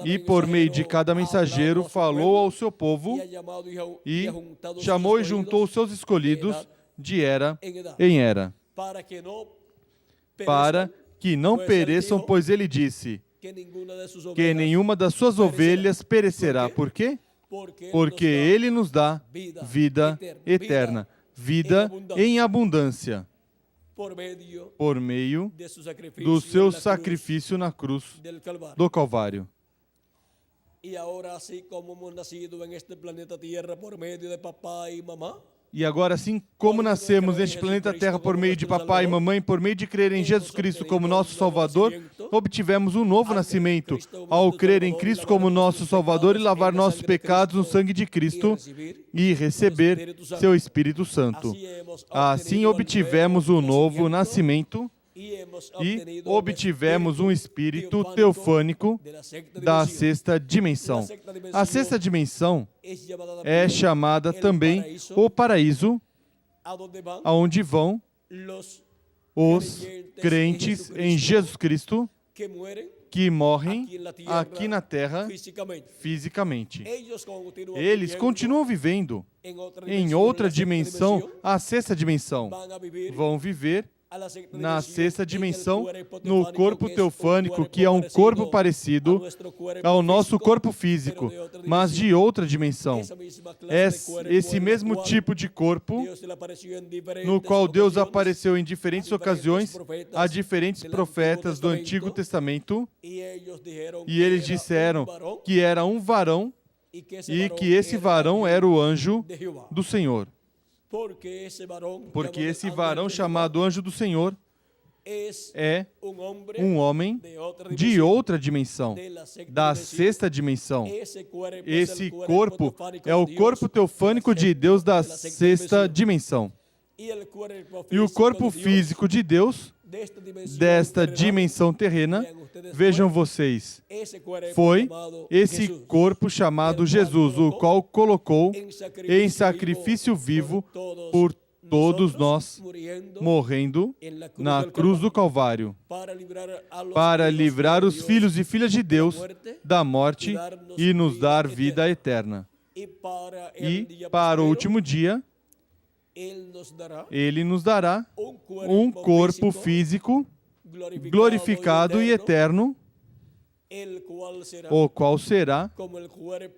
E, por meio de cada mensageiro, falou ao seu povo e chamou e juntou os seus escolhidos de era em era, para que não pereçam, pois ele disse que nenhuma das suas ovelhas perecerá. Por quê? Porque ele nos dá vida eterna, vida em abundância, por meio do seu sacrifício na cruz do Calvário. E agora, assim como nascemos neste planeta Terra por meio de papai e mamãe, por meio de crer em Jesus Cristo como nosso Salvador, obtivemos um novo nascimento ao crer em Cristo como nosso Salvador e lavar nossos pecados no sangue de Cristo e receber seu Espírito Santo. Assim obtivemos um novo nascimento e obtivemos um espírito teofânico da sexta dimensão. A sexta dimensão é chamada também o paraíso, aonde vão os crentes em Jesus Cristo que morrem aqui na terra fisicamente. Eles continuam vivendo em outra dimensão, a sexta dimensão. Vão viver na sexta dimensão, no corpo teofânico, que é um corpo parecido ao nosso corpo físico, mas de outra dimensão. É esse mesmo tipo de corpo no qual Deus apareceu em diferentes ocasiões a diferentes profetas do Antigo Testamento, e eles disseram que era um varão e que esse varão era o anjo do Senhor. Porque esse varão chamado anjo do Senhor é um homem de outra dimensão, da sexta dimensão. Esse corpo é o corpo teofânico de Deus da sexta dimensão. E o corpo físico de Deus, desta dimensão terrena, vejam vocês, foi esse corpo chamado Jesus, o qual colocou em sacrifício vivo por todos nós, morrendo na cruz do Calvário, para livrar os filhos e filhas de Deus da morte e nos dar vida eterna. E, para o último dia, Ele nos dará um corpo físico glorificado e eterno, o qual será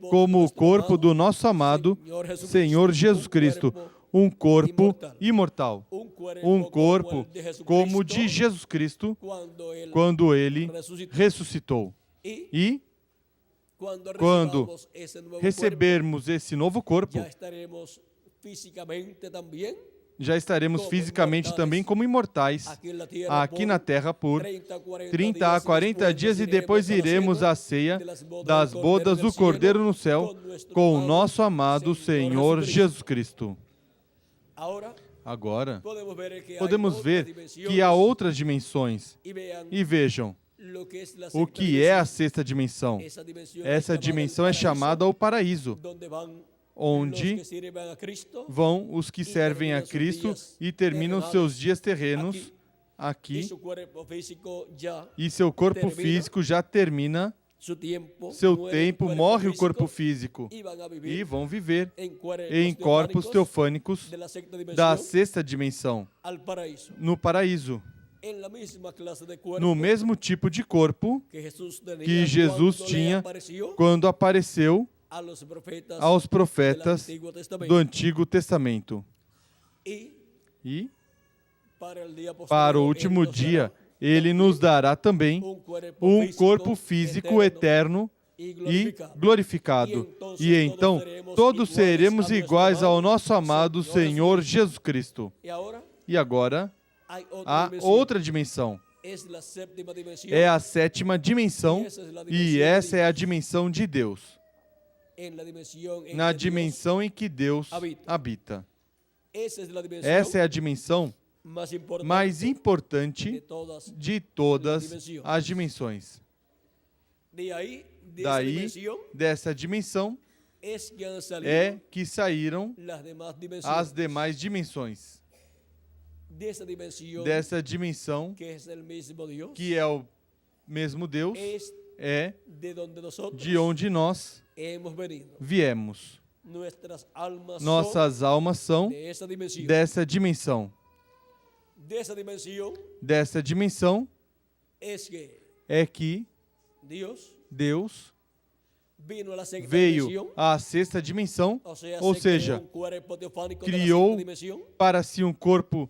como o corpo do nosso amado Senhor Jesus Cristo, um corpo imortal, um corpo como o de Jesus Cristo quando Ele ressuscitou. E quando recebermos esse novo corpo, já estaremos fisicamente também como imortais aqui na terra por 30 a 40 dias, e depois iremos à ceia das bodas do Cordeiro no céu com o nosso amado Senhor Jesus Cristo. Agora, podemos ver que há outras dimensões, e vejam o que é a sexta dimensão. Essa dimensão é chamada o paraíso, onde vão os que servem a Cristo e terminam seus dias terrenos aqui, e seu corpo físico já termina seu tempo, morre o corpo físico, e vão viver em corpos teofânicos da sexta dimensão, no paraíso, no mesmo tipo de corpo que Jesus tinha quando apareceu aos profetas do Antigo Testamento. E, para o último dia, Ele nos dará também um corpo físico eterno e glorificado. E então, todos seremos iguais ao nosso amado Senhor Jesus Cristo. E agora, há outra dimensão. É a sétima dimensão, e essa é a dimensão de Deus. Na dimensão em que Deus habita. Essa é a dimensão mais importante de todas as dimensões. Daí, dessa dimensão, é que saíram as demais dimensões. Dessa dimensão, que é o mesmo Deus, é de onde nós viemos. Nossas almas são dessa dimensão. Dessa dimensão é que Deus veio à sexta dimensão, ou seja, criou para si um corpo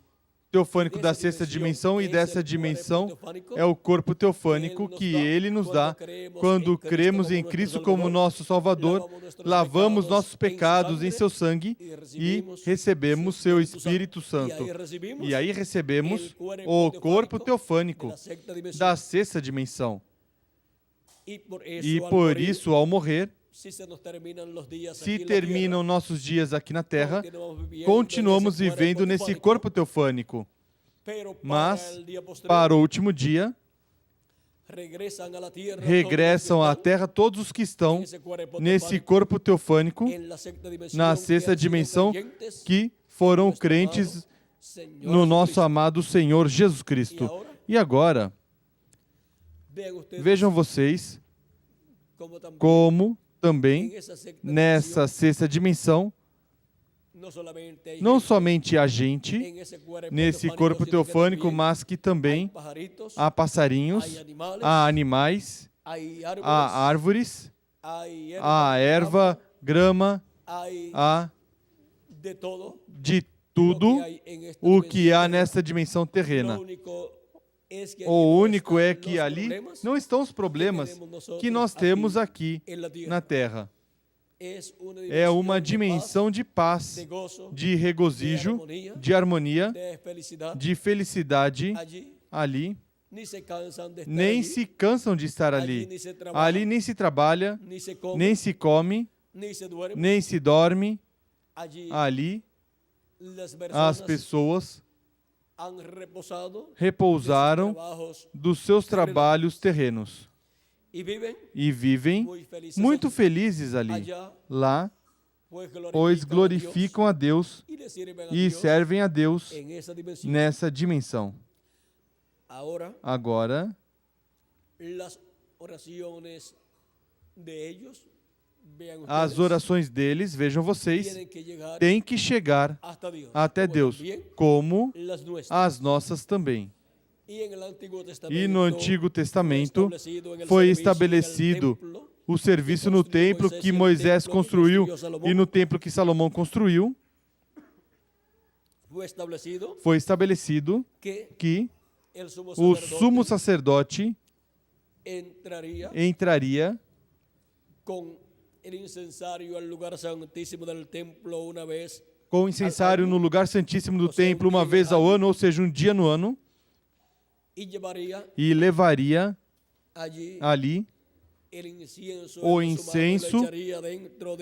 teofânico da sexta dimensão, e dessa dimensão é o corpo teofânico que Ele nos dá quando cremos em Cristo como nosso Salvador, lavamos nossos pecados em seu sangue e recebemos seu Espírito Santo. E aí recebemos o corpo teofânico da sexta dimensão. E por isso, ao morrer, se terminam nossos dias aqui na Terra, continuamos vivendo nesse corpo teofânico. Mas, para o último dia, regressam à Terra todos os que estão nesse corpo teofânico, na sexta dimensão, que foram crentes no nosso amado Senhor Jesus Cristo. E agora, vejam vocês como também nessa sexta dimensão, não somente a gente nesse corpo teofânico, mas que também há passarinhos, há animais, há árvores, há erva, grama, há de tudo o que há nessa dimensão terrena. O único é que ali não estão os problemas que nós temos aqui na Terra. É uma dimensão de paz, de regozijo, de harmonia, de felicidade ali. Nem se cansam de estar ali. Ali nem se trabalha, nem se come, nem se dorme. Ali as pessoas repousaram dos seus trabalhos terrenos e vivem muito felizes ali, lá, pois glorificam a Deus e servem a Deus nessa dimensão. Agora, as orações deles, vejam vocês, têm que chegar até Deus, como as nossas também. E no Antigo Testamento foi estabelecido o serviço no templo que Moisés construiu e no templo que Salomão construiu. Foi estabelecido que o sumo sacerdote entraria com o incensário no lugar santíssimo do templo uma vez ao ano, ou seja, um dia no ano, e levaria ali o incenso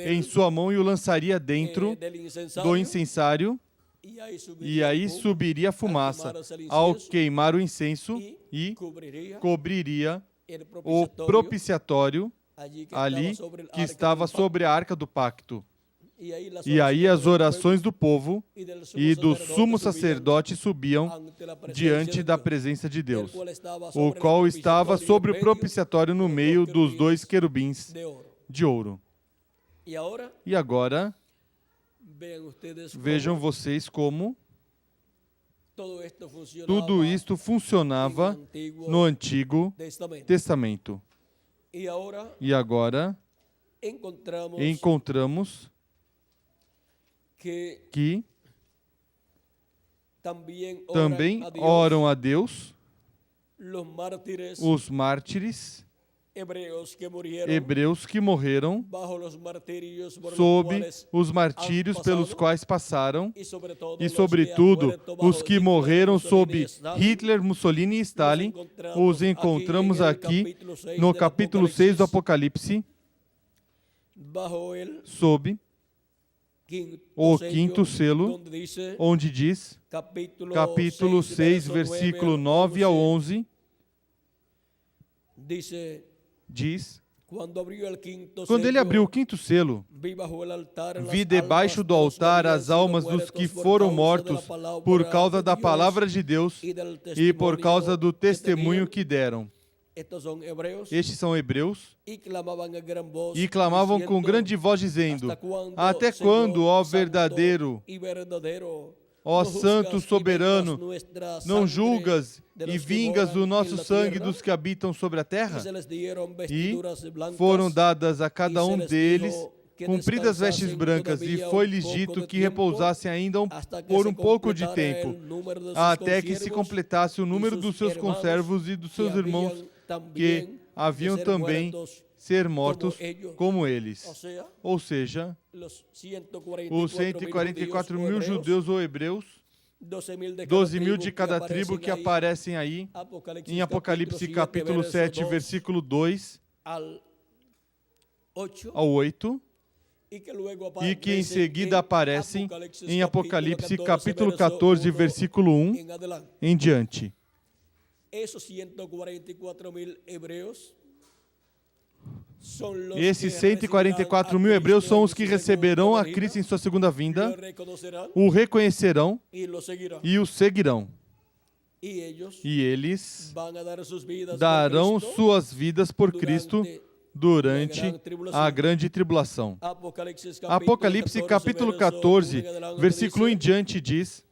em sua mão e o lançaria dentro do incensário, e aí subiria a fumaça ao queimar o incenso e cobriria o propiciatório ali que estava sobre a arca do pacto. E aí as orações do povo e do sumo sacerdote subiam diante da presença de Deus, o qual estava sobre o propiciatório no meio dos dois querubins de ouro. E agora, vejam vocês como tudo isto funcionava no Antigo Testamento. E agora encontramos que também oram a Deus os mártires hebreus que morreram sob os martírios pelos quais passaram, e sobretudo os que morreram sob Hitler, Mussolini e Stalin. Os encontramos aqui no capítulo 6 do Apocalipse, sob o quinto selo, onde diz, capítulo 6, versículo 9 ao 11, diz, quando ele abriu o quinto selo, vi debaixo do altar as almas dos que foram mortos por causa da palavra de Deus e por causa do testemunho que deram. Estes são hebreus e clamavam com grande voz dizendo, até quando, ó verdadeiro, ó santo soberano, não julgas e vingas o nosso sangue dos que habitam sobre a terra? E foram dadas a cada um deles compridas vestes brancas, e foi-lhes dito que repousassem ainda por um pouco de tempo, até que se completasse o número dos seus conservos e dos seus irmãos que haviam também ser mortos como eles. Ou seja, os 144 mil judeus ou hebreus, 12 mil de cada tribo que aparecem aí em Apocalipse capítulo 7, versículo 2 ao 8, e que em seguida aparecem em Apocalipse capítulo 14, versículo 1 em diante. Esses 144 mil hebreus são os que receberão a Cristo em sua segunda vinda, o reconhecerão e o seguirão. E eles darão suas vidas por Cristo durante a grande tribulação. Apocalipse capítulo 14, versículo 1 em diante diz,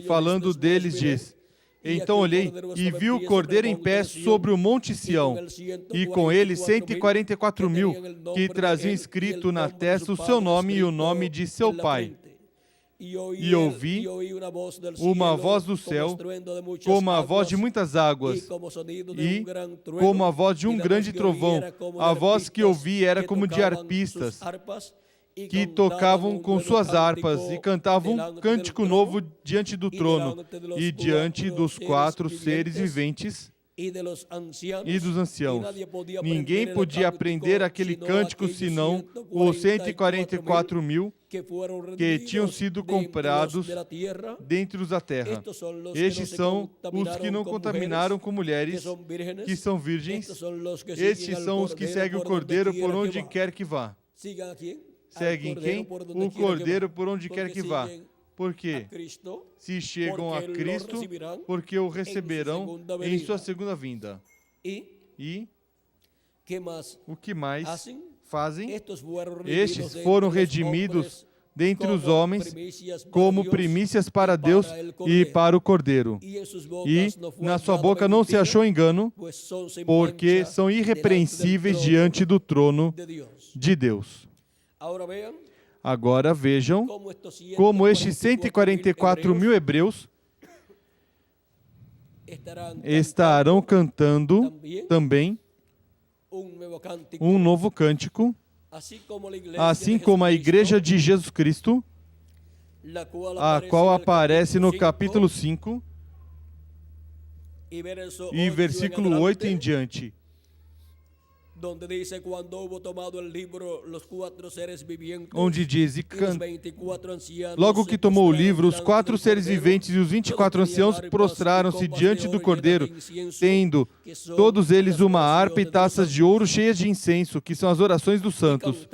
falando deles, diz, então olhei e vi o Cordeiro em pé sobre o monte Sião, e com ele 144 mil que traziam escrito na testa o seu nome e o nome de seu pai. E ouvi uma voz do céu, como a voz de muitas águas, e como a voz de um grande trovão. A voz que ouvi era como de arpistas, que tocavam com suas harpas e cantavam um cântico novo diante do trono e diante dos 4 seres viventes e dos anciãos. Ninguém podia aprender aquele cântico senão os 144 mil que tinham sido comprados dentre os da terra. Estes são os que não contaminaram com mulheres, que são virgens. Estes são os que seguem o Cordeiro por onde quer que vá. Seguem quem? O Cordeiro por onde quer que vá. Por quê? Se chegam a Cristo, porque o receberão em sua segunda vinda. E o que mais fazem? Estes foram redimidos dentre os homens como primícias para Deus e para o Cordeiro. E na sua boca não se achou engano, porque são irrepreensíveis diante do trono de Deus. Agora vejam como estes 144 mil hebreus estarão cantando também um novo cântico, assim como a Igreja de Jesus Cristo, a qual aparece no capítulo 5 e versículo 8 em diante. Onde diz, logo que tomou o livro, os 4 seres viventes e os 24 anciãos prostraram-se diante do Cordeiro, tendo todos eles uma harpa e taças de ouro cheias de incenso, que são as orações dos santos.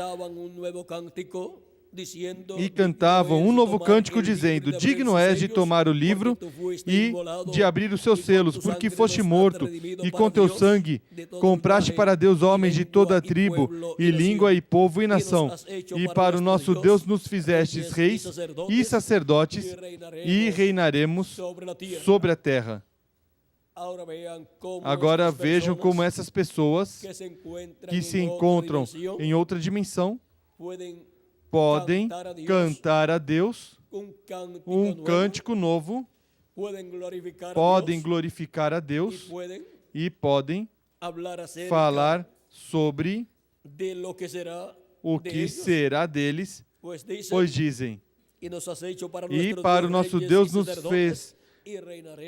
E cantavam um novo cântico, dizendo, digno és de tomar o livro e de abrir os seus selos, porque foste morto, e com teu sangue compraste para Deus homens de toda a tribo, e língua, e povo, e nação. E para o nosso Deus nos fizestes reis e sacerdotes, e reinaremos sobre a terra. Agora vejam como essas pessoas que se encontram em outra dimensão podem cantar a Deus um cântico novo, podem glorificar a Deus e podem falar sobre o que será deles, pois dizem, e para o nosso Deus nos fez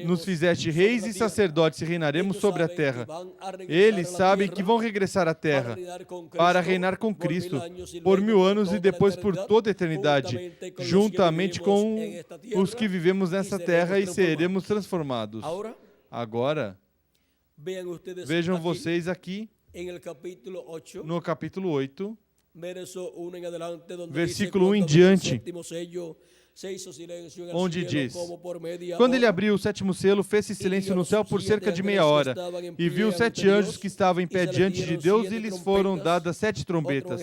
nos fizeste reis e sacerdotes e reinaremos sobre a terra. Eles sabem que vão regressar à terra para reinar com Cristo por 1000 anos e depois por toda a eternidade, juntamente com os que vivemos nessa terra e seremos transformados. Agora, vejam vocês aqui no capítulo 8, versículo 1 em diante, onde diz: Quando ele abriu o 7º selo, fez-se silêncio no céu por cerca de meia hora, e viu 7 anjos que estavam em pé diante de Deus, e lhes foram dadas 7 trombetas.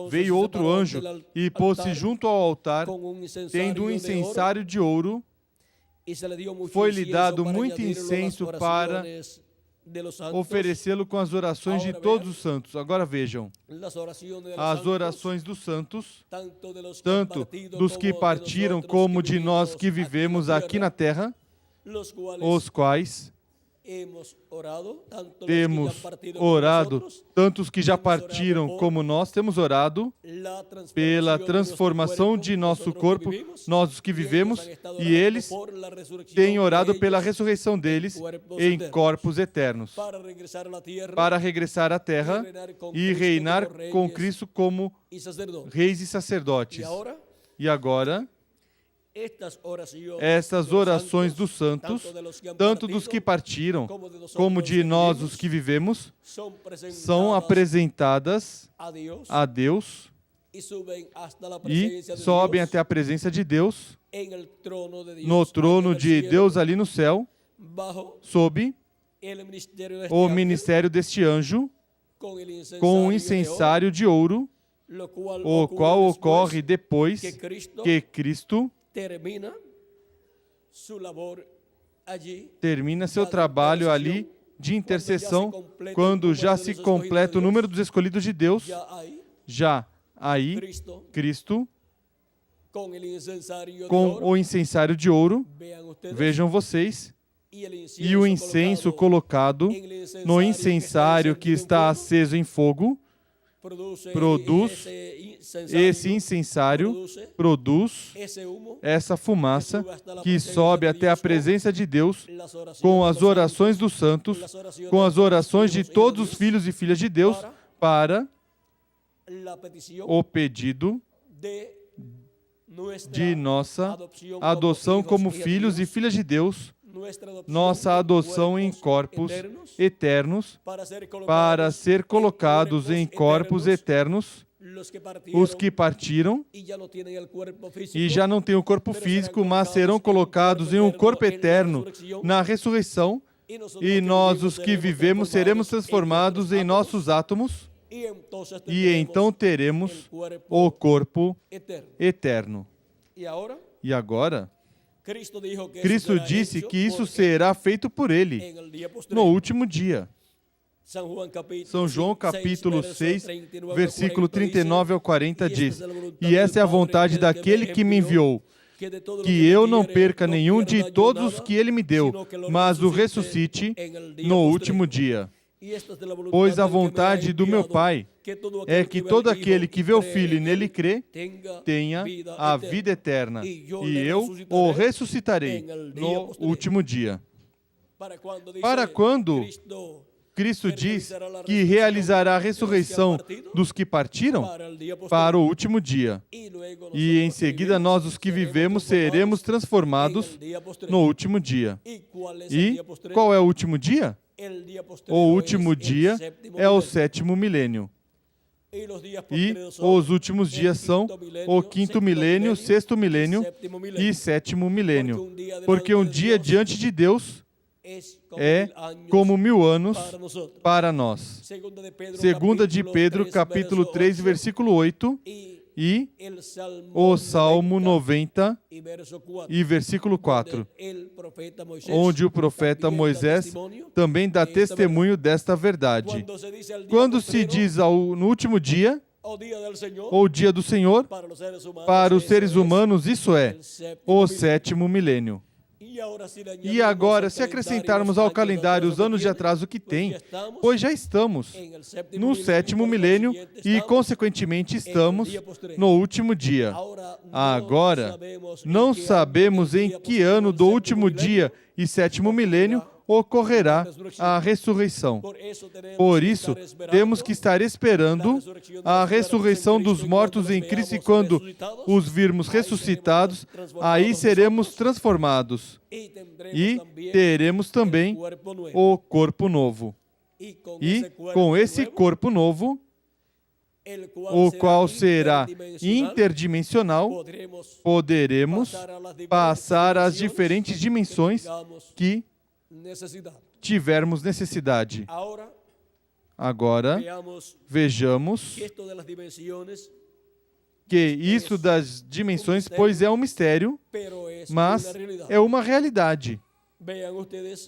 Veio outro anjo e pôs-se junto ao altar, tendo um incensário de ouro. Foi-lhe dado muito incenso para oferecê-lo com as orações de todos os santos. Agora vejam, as orações dos santos, tanto dos que partiram como de nós que vivemos aqui na terra, os quais temos orado, tanto os que já partiram como nós, temos orado pela transformação de nosso corpo, nós os que vivemos, e eles têm orado pela ressurreição deles em corpos eternos, para regressar à terra e reinar com Cristo como reis e sacerdotes. E agora, estas orações dos santos, tanto dos que partiram como de nós os que vivemos, são apresentadas a Deus e sobem até a presença de Deus, no trono de Deus ali no céu, sob o ministério deste anjo, com um incensário de ouro, o qual ocorre depois que Cristo termina seu trabalho ali de intercessão, quando já se completa o número dos escolhidos de Deus. Já aí, Cristo, com o incensário de ouro, vejam vocês, e o incenso colocado no incensário que está aceso em fogo, produz esse incensário, produz essa fumaça que sobe até a presença de Deus com as orações dos santos, com as orações de todos os filhos e filhas de Deus, para o pedido de nossa adoção como filhos e filhas de Deus, nossa adoção em corpos eternos, para ser colocados em corpos eternos, os que partiram e já não têm o corpo físico, mas serão colocados em um corpo eterno na ressurreição, e nós, os que vivemos, seremos transformados em nossos átomos, e então teremos o corpo eterno. E agora, Cristo disse que isso será feito por Ele no último dia. São João capítulo 6, versículo 39 ao 40 diz: E essa é a vontade daquele que me enviou, que eu não perca nenhum de todos os que Ele me deu, mas o ressuscite no último dia. Pois a vontade do meu Pai é que todo aquele que vê o Filho e nele crê, tenha a vida eterna, e eu o ressuscitarei no último dia. Para quando Cristo diz que realizará a ressurreição dos que partiram? Para o último dia. E em seguida nós, os que vivemos, seremos transformados no último dia. E qual é o último dia? O último dia é o 7º milênio. E os últimos dias são o 5º milênio, 6º milênio e 7º milênio. Porque um dia diante de Deus é como 1000 anos para nós. Segunda de Pedro, capítulo 3, versículo 8, e o Salmo 90 e versículo 4, onde o profeta Moisés também dá testemunho desta verdade. Quando se diz no último dia, ou dia do Senhor, para os seres humanos, isso é o 7º milênio. E agora, se acrescentarmos ao calendário os anos de atraso que tem, pois já estamos no 7º milênio e, consequentemente, estamos no último dia. Agora, não sabemos em que ano do último dia e 7º milênio ocorrerá a ressurreição. Por isso, temos que estar esperando a ressurreição dos mortos em Cristo, e quando os virmos ressuscitados, aí seremos transformados e teremos também o corpo novo. E com esse corpo novo, o qual será interdimensional, poderemos passar às diferentes dimensões que tivermos necessidade. Agora, vejamos que isso das dimensões, pois é um mistério, mas é uma realidade.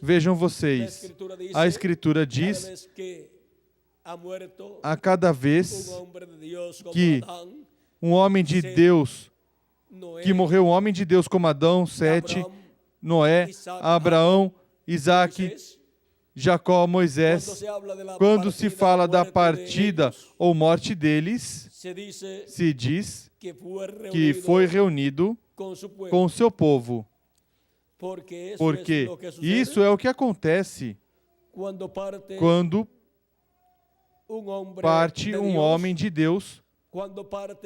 Vejam vocês, a Escritura diz, a cada vez que um homem de Deus, que morreu um homem de Deus como Adão, Sete, Noé, Abraão, Isaac, Jacó, Moisés, quando se fala da partida ou morte deles, se diz que foi reunido com o seu povo. Porque isso é o que acontece quando parte um homem de Deus,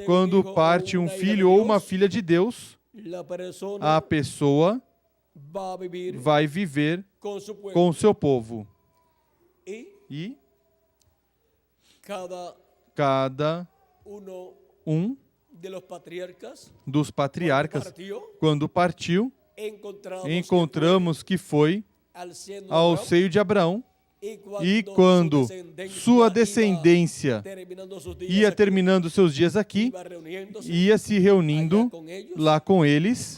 quando parte um filho ou uma filha de Deus, a pessoa vai viver com o seu povo. E cada um dos patriarcas, quando partiu, encontramos que foi ao seio de Abraão. E quando sua descendência ia terminando seus dias aqui, ia se reunindo lá com eles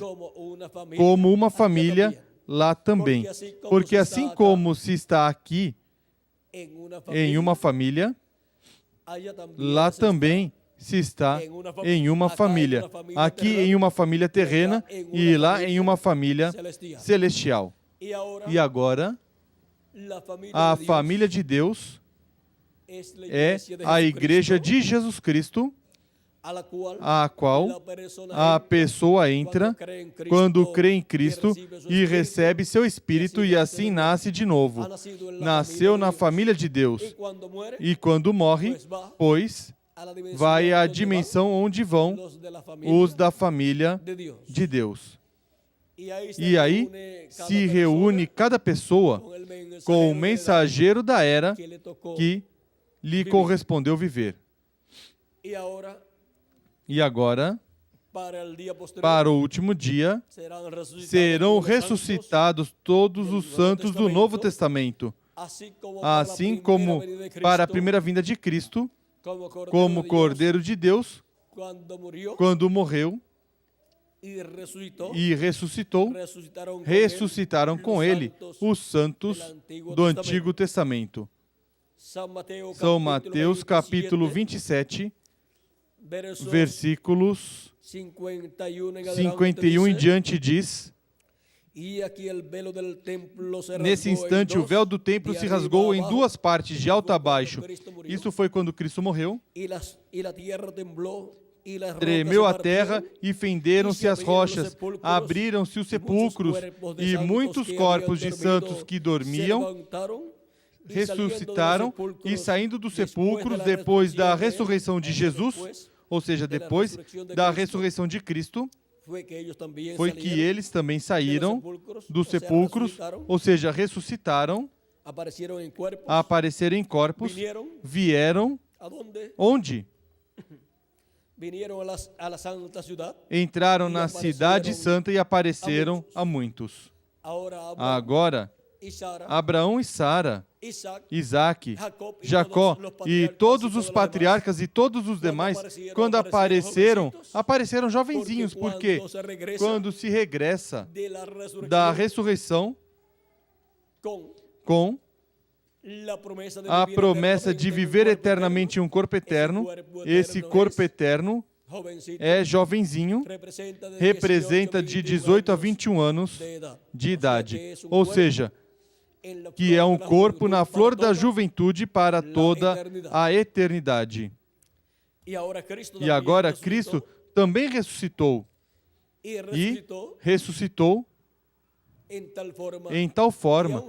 como uma família lá também. Porque assim como se está aqui em uma família, lá também se está em uma família. Aqui em uma família terrena e lá em uma família celestial. E agora, a família de Deus é a Igreja de Jesus Cristo, a qual a pessoa entra quando crê em Cristo e recebe seu Espírito e assim nasce de novo. Nasceu na família de Deus. E quando morre, pois, vai à dimensão onde vão os da família de Deus. E aí se reúne cada pessoa com o mensageiro da era que lhe correspondeu viver. E agora, para o último dia, serão ressuscitados todos os santos do Novo Testamento, assim como para a primeira vinda de Cristo, como Cordeiro de Deus, quando morreu e ressuscitou, ressuscitaram com ele os santos do Antigo Testamento. São Mateus, capítulo 27, versículos 51 em diante diz: nesse instante o véu do templo se rasgou em duas partes, de alto a baixo. Isso foi quando Cristo morreu. Tremeu a terra e fenderam-se as rochas, abriram-se os sepulcros, e muitos corpos de santos que dormiam ressuscitaram, e saindo dos sepulcros, depois da ressurreição de Jesus, ou seja, depois da ressurreição de Cristo, foi que eles também saíram dos sepulcros, ou seja, ressuscitaram, apareceram em corpos, vieram onde? Entraram na cidade santa e apareceram a muitos. Agora, Abraão e Sara, Isaac, Jacó e todos os patriarcas e todos os demais, quando apareceram jovenzinhos, porque quando se regressa da ressurreição com a promessa de viver eternamente em um corpo eterno, esse corpo eterno é jovenzinho, representa de 18 a 21 anos de idade. Ou seja, que é um corpo na flor da juventude para toda a eternidade. E agora Cristo também ressuscitou. E ressuscitou em tal forma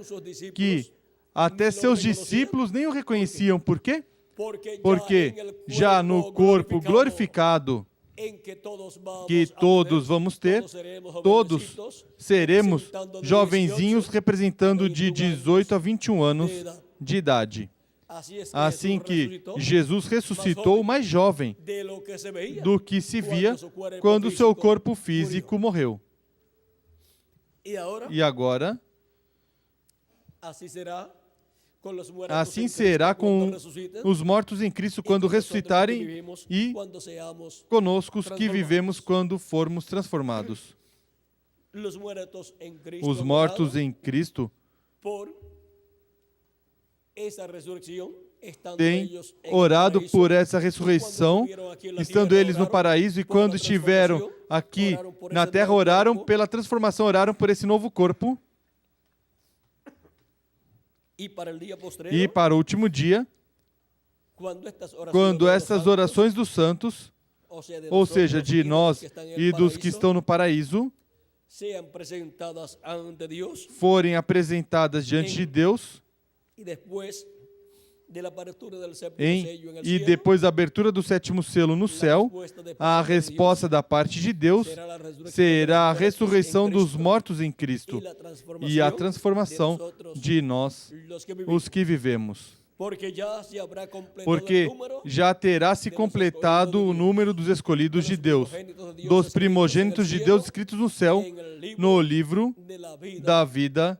que até seus discípulos nem o reconheciam. Por quê? Porque já no corpo glorificado que todos vamos ter, todos seremos jovenzinhos representando de 18 a 21 anos de idade. Assim que Jesus ressuscitou mais jovem do que se via quando seu corpo físico morreu. E agora, assim será com os mortos em Cristo quando ressuscitarem e conosco os que vivemos quando formos transformados. Os mortos em Cristo têm orado por essa ressurreição, estando eles no paraíso, e quando estiveram aqui na terra, oraram pela transformação, oraram por esse novo corpo. E para o último dia, quando essas orações dos santos, ou seja, de nós e dos que estão no paraíso, forem apresentadas diante de Deus, e depois da abertura do sétimo selo no céu, a resposta da parte de Deus será a ressurreição dos mortos em Cristo e a transformação de nós, os que vivemos. Porque já terá se completado o número dos escolhidos de Deus, dos primogênitos de Deus escritos no céu, no livro da vida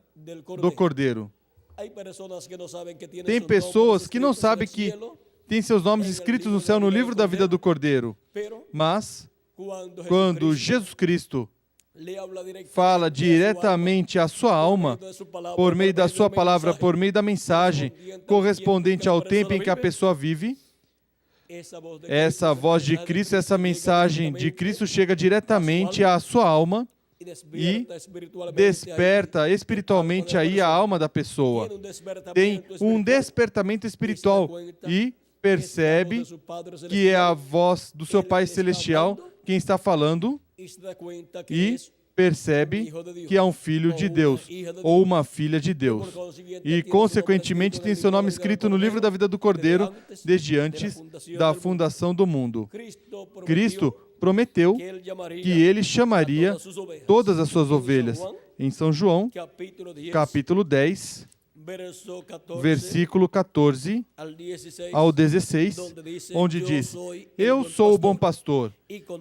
do Cordeiro. Tem pessoas que não sabem que têm seus nomes escritos no céu no livro da vida do Cordeiro. Mas, quando Jesus Cristo fala diretamente à sua alma, por meio da sua palavra, por meio da mensagem correspondente ao tempo em que a pessoa vive, essa voz de Cristo, essa mensagem de Cristo chega diretamente à sua alma e desperta espiritualmente aí a alma da pessoa. Tem um despertamento espiritual e percebe que é a voz do seu Pai Celestial quem está falando e percebe que é um filho de Deus ou uma filha de Deus. E, consequentemente, tem seu nome escrito no livro da vida do Cordeiro desde antes da fundação do mundo. Cristo prometeu que ele chamaria todas as suas ovelhas. Em São João, capítulo 10, versículo 14 ao 16, onde diz: Eu sou o bom pastor,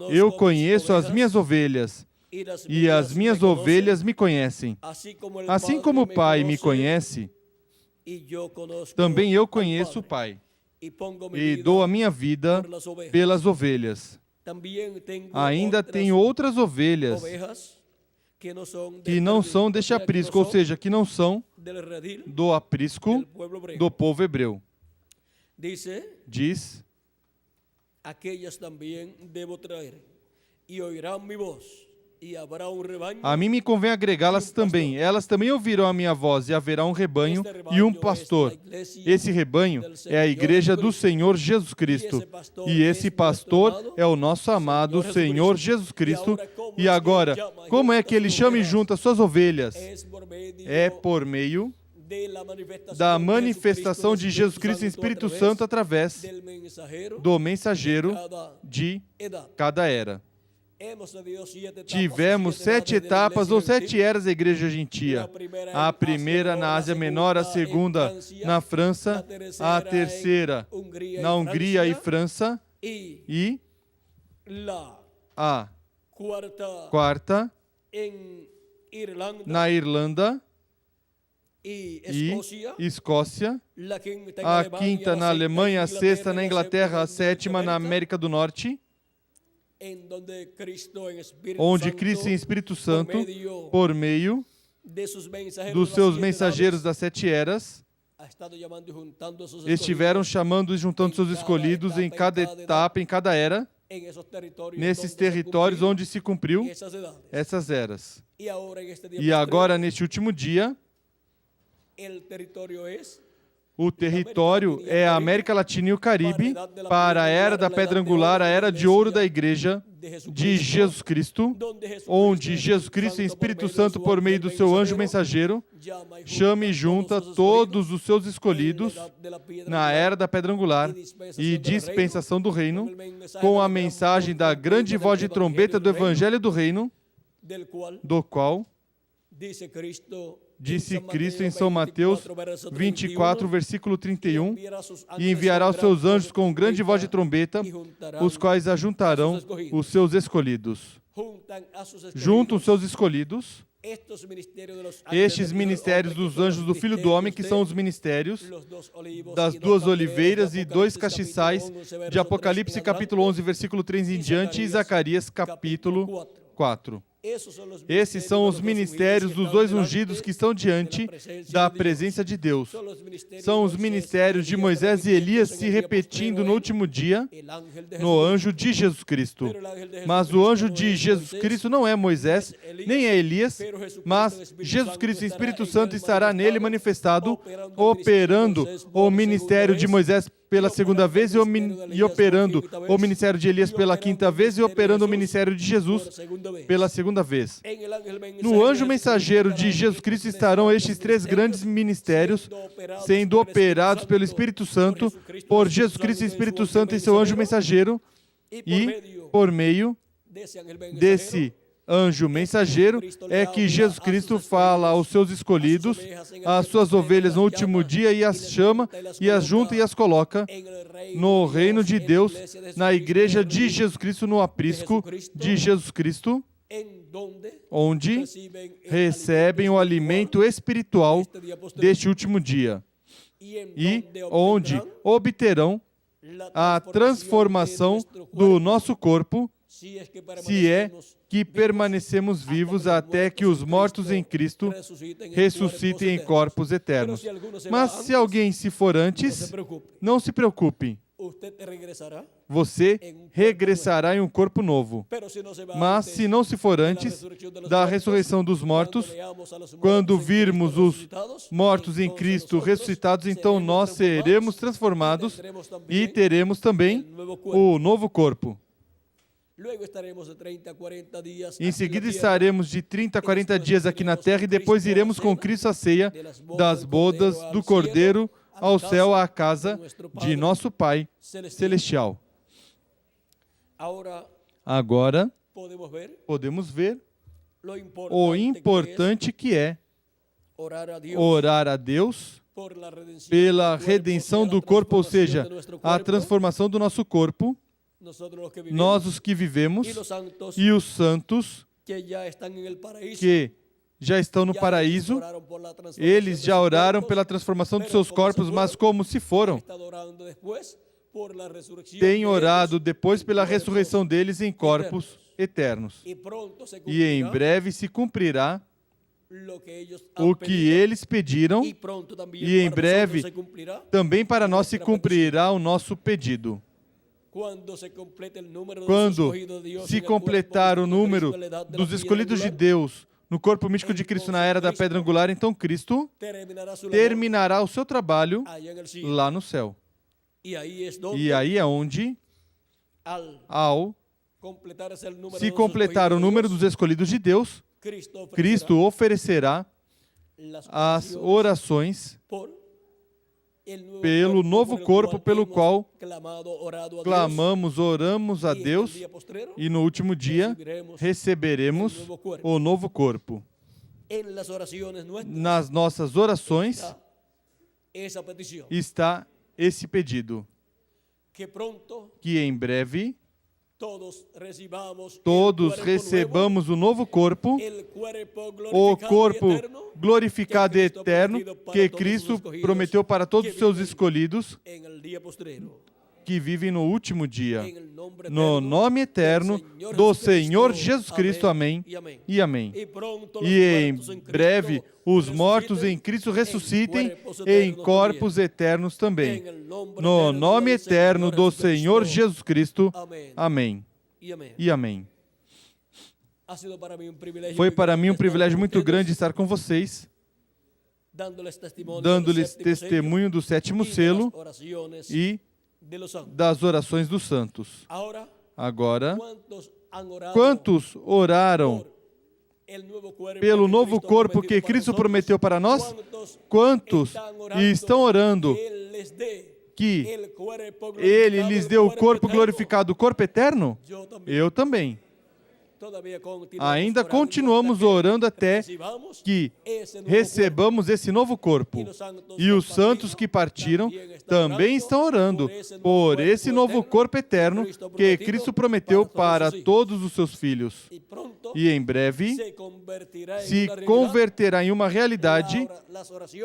eu conheço as minhas ovelhas, e as minhas ovelhas me conhecem. Assim como o Pai me conhece, também eu conheço o Pai, e dou a minha vida pelas ovelhas. Ainda tenho outras ovelhas que não são deste aprisco, ou seja, que não são do aprisco do povo hebreu. Diz: aquellas também devo trazer, e ouvirão minha voz. A mim me convém agregá-las também. Elas também ouvirão a minha voz, e haverá um rebanho e um pastor. Esse rebanho é a igreja do Senhor Jesus Cristo. E esse pastor é o nosso amado Senhor Jesus Cristo. E agora, como é que ele chama e junta suas ovelhas? É por meio da manifestação de Jesus Cristo em Espírito Santo através do mensageiro de cada era. Tivemos 7 etapas ou 7 eras da igreja gentia. A primeira na Ásia Menor, a segunda na França, a terceira na Hungria e França, e a quarta na Irlanda e Escócia, a quinta na Alemanha, a sexta na Inglaterra, a sétima na América do Norte, onde Cristo em Espírito Santo, por meio dos seus mensageiros das 7 eras, estiveram chamando e juntando seus escolhidos em cada etapa, em cada era, nesses territórios onde se cumpriu essas eras. E agora, neste último dia, o território é a América Latina e o Caribe para a era da pedra angular, a era de ouro da igreja de Jesus Cristo, onde Jesus Cristo, em Espírito Santo, por meio do seu anjo mensageiro, chama e junta todos os seus escolhidos na era da pedra angular e dispensação do reino, com a mensagem da grande voz de trombeta do evangelho do reino, do qual disse Cristo em São Mateus 24, versículo 31, e enviará os seus anjos com grande voz de trombeta, os quais ajuntarão os seus escolhidos. Juntam os seus escolhidos, estes ministérios dos anjos do Filho do Homem, que são os ministérios das duas oliveiras e dois castiçais, de Apocalipse capítulo 11, versículo 3 em diante, e Zacarias capítulo 4. Esses são os ministérios dos dois ungidos que estão diante da presença de Deus. São os ministérios de Moisés e Elias se repetindo no último dia no anjo de Jesus Cristo. Mas o anjo de Jesus Cristo não é Moisés, nem é Elias, mas Jesus Cristo, Espírito Santo, estará nele manifestado, operando o ministério de Moisés pela segunda vez e operando o ministério de Elias pela quinta vez e operando o ministério de Jesus pela segunda vez. No anjo mensageiro de Jesus Cristo estarão estes três grandes ministérios sendo operados pelo Espírito Santo, por Jesus Cristo e Espírito Santo e seu anjo mensageiro, e por meio desse anjo mensageiro é que Jesus Cristo fala aos seus escolhidos, às suas ovelhas no último dia, e as chama, e as junta e as coloca no reino de Deus, na igreja de Jesus Cristo, no aprisco de Jesus Cristo, onde recebem o alimento espiritual deste último dia e onde obterão a transformação do nosso corpo, se é que permanecemos vivos até que os mortos em Cristo ressuscitem em corpos eternos. Mas se alguém se for antes, não se preocupe. Você regressará em um corpo novo. Mas se não se for antes da ressurreição dos mortos, quando virmos os mortos em Cristo ressuscitados, então nós seremos transformados e teremos também o novo corpo. Em seguida estaremos de 30 a 40 dias aqui na terra e depois iremos com Cristo à ceia das bodas do Cordeiro ao céu, à casa de nosso Pai Celestial. Agora, podemos ver o importante que é orar a Deus pela redenção do corpo, ou seja, a transformação do nosso corpo. Nós, os que vivemos, e os santos que já estão no paraíso, eles já oraram pela transformação dos seus corpos, mas como se foram, têm orado depois pela ressurreição deles em corpos eternos. E em breve se cumprirá o que eles pediram, e em breve também para nós se cumprirá o nosso pedido. Quando se completar o número dos escolhidos de Deus no corpo místico de Cristo na era da pedra angular, então Cristo terminará o seu trabalho lá no céu. E aí é onde, ao se completar o número dos escolhidos de Deus, Cristo oferecerá as orações pelo novo corpo pelo qual clamamos, oramos a Deus, e no último dia receberemos o novo corpo. Nas nossas orações está esse pedido, que em breve todos recebamos o novo corpo, o corpo glorificado e eterno que Cristo prometeu para todos os seus escolhidos que vivem no último dia. En el nombre No eterno nome eterno del do Señor Senhor Jesucristo. Jesus Cristo. Amém Y amén. e amém. Y pronto los E em muertos en Cristo breve os mortos em resuciten Cristo ressuscitem cuerpos em eternos corpos eternos também. En el nombre No eterno nome del eterno do Senhor Jesucristo. Jesus Cristo. Amén. Amém Y amén. e amém. Ha sido para mí un privilegio Foi muy para mim grande um privilégio estar con muito ustedes, grande estar com vocês, dándoles testimonio dando-lhes del séptimo testemunho do sétimo sello y de selo las oraciones e de los santos. das orações dos santos. Ahora, Agora, ¿cuántos han orado quantos oraram por el nuevo cuerpo pelo que novo Cristo corpo prometió que para Cristo nosotros? prometeu para nós? ¿Cuántos Quantos estão orando que Él les dé que el cuerpo Ele glorificado, lhes el deu o cuerpo corpo eterno? glorificado, o corpo eterno? Yo también. Eu também. Todavía Ainda orando continuamos hasta que orando até recibamos que esse novo recebamos esse novo corpo. E os santos que partiram também estão orando por esse novo corpo eterno que Cristo prometeu para todos os seus filhos. y pronto E em breve se se converterá em uma realidade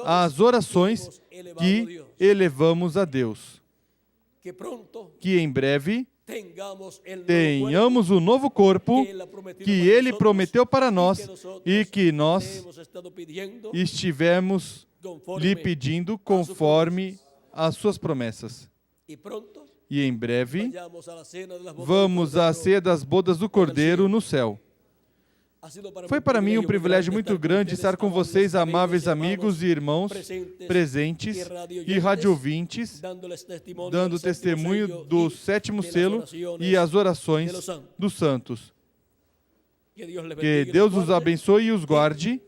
as orações que elevamos a Deus. que pronto Que em breve tengamos el nuevo tenhamos o novo corpo cuerpo que Ele prometeu para nós nosotros e que nós hemos estado pidiendo estivemos lhe pedindo conforme as suas promessas. y pronto E em breve vayamos a la cena de las bodas vamos del à Cordero. ceia das bodas do Cordeiro no céu. Ha sido Foi para mim um privilégio muito grande estar com vocês, amáveis amigos e irmãos presentes e radiovintes, dando testemunho do sétimo selo e as orações dos santos. Que Deus os abençoe e os guarde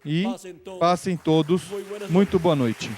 e passem todos muito boa noite.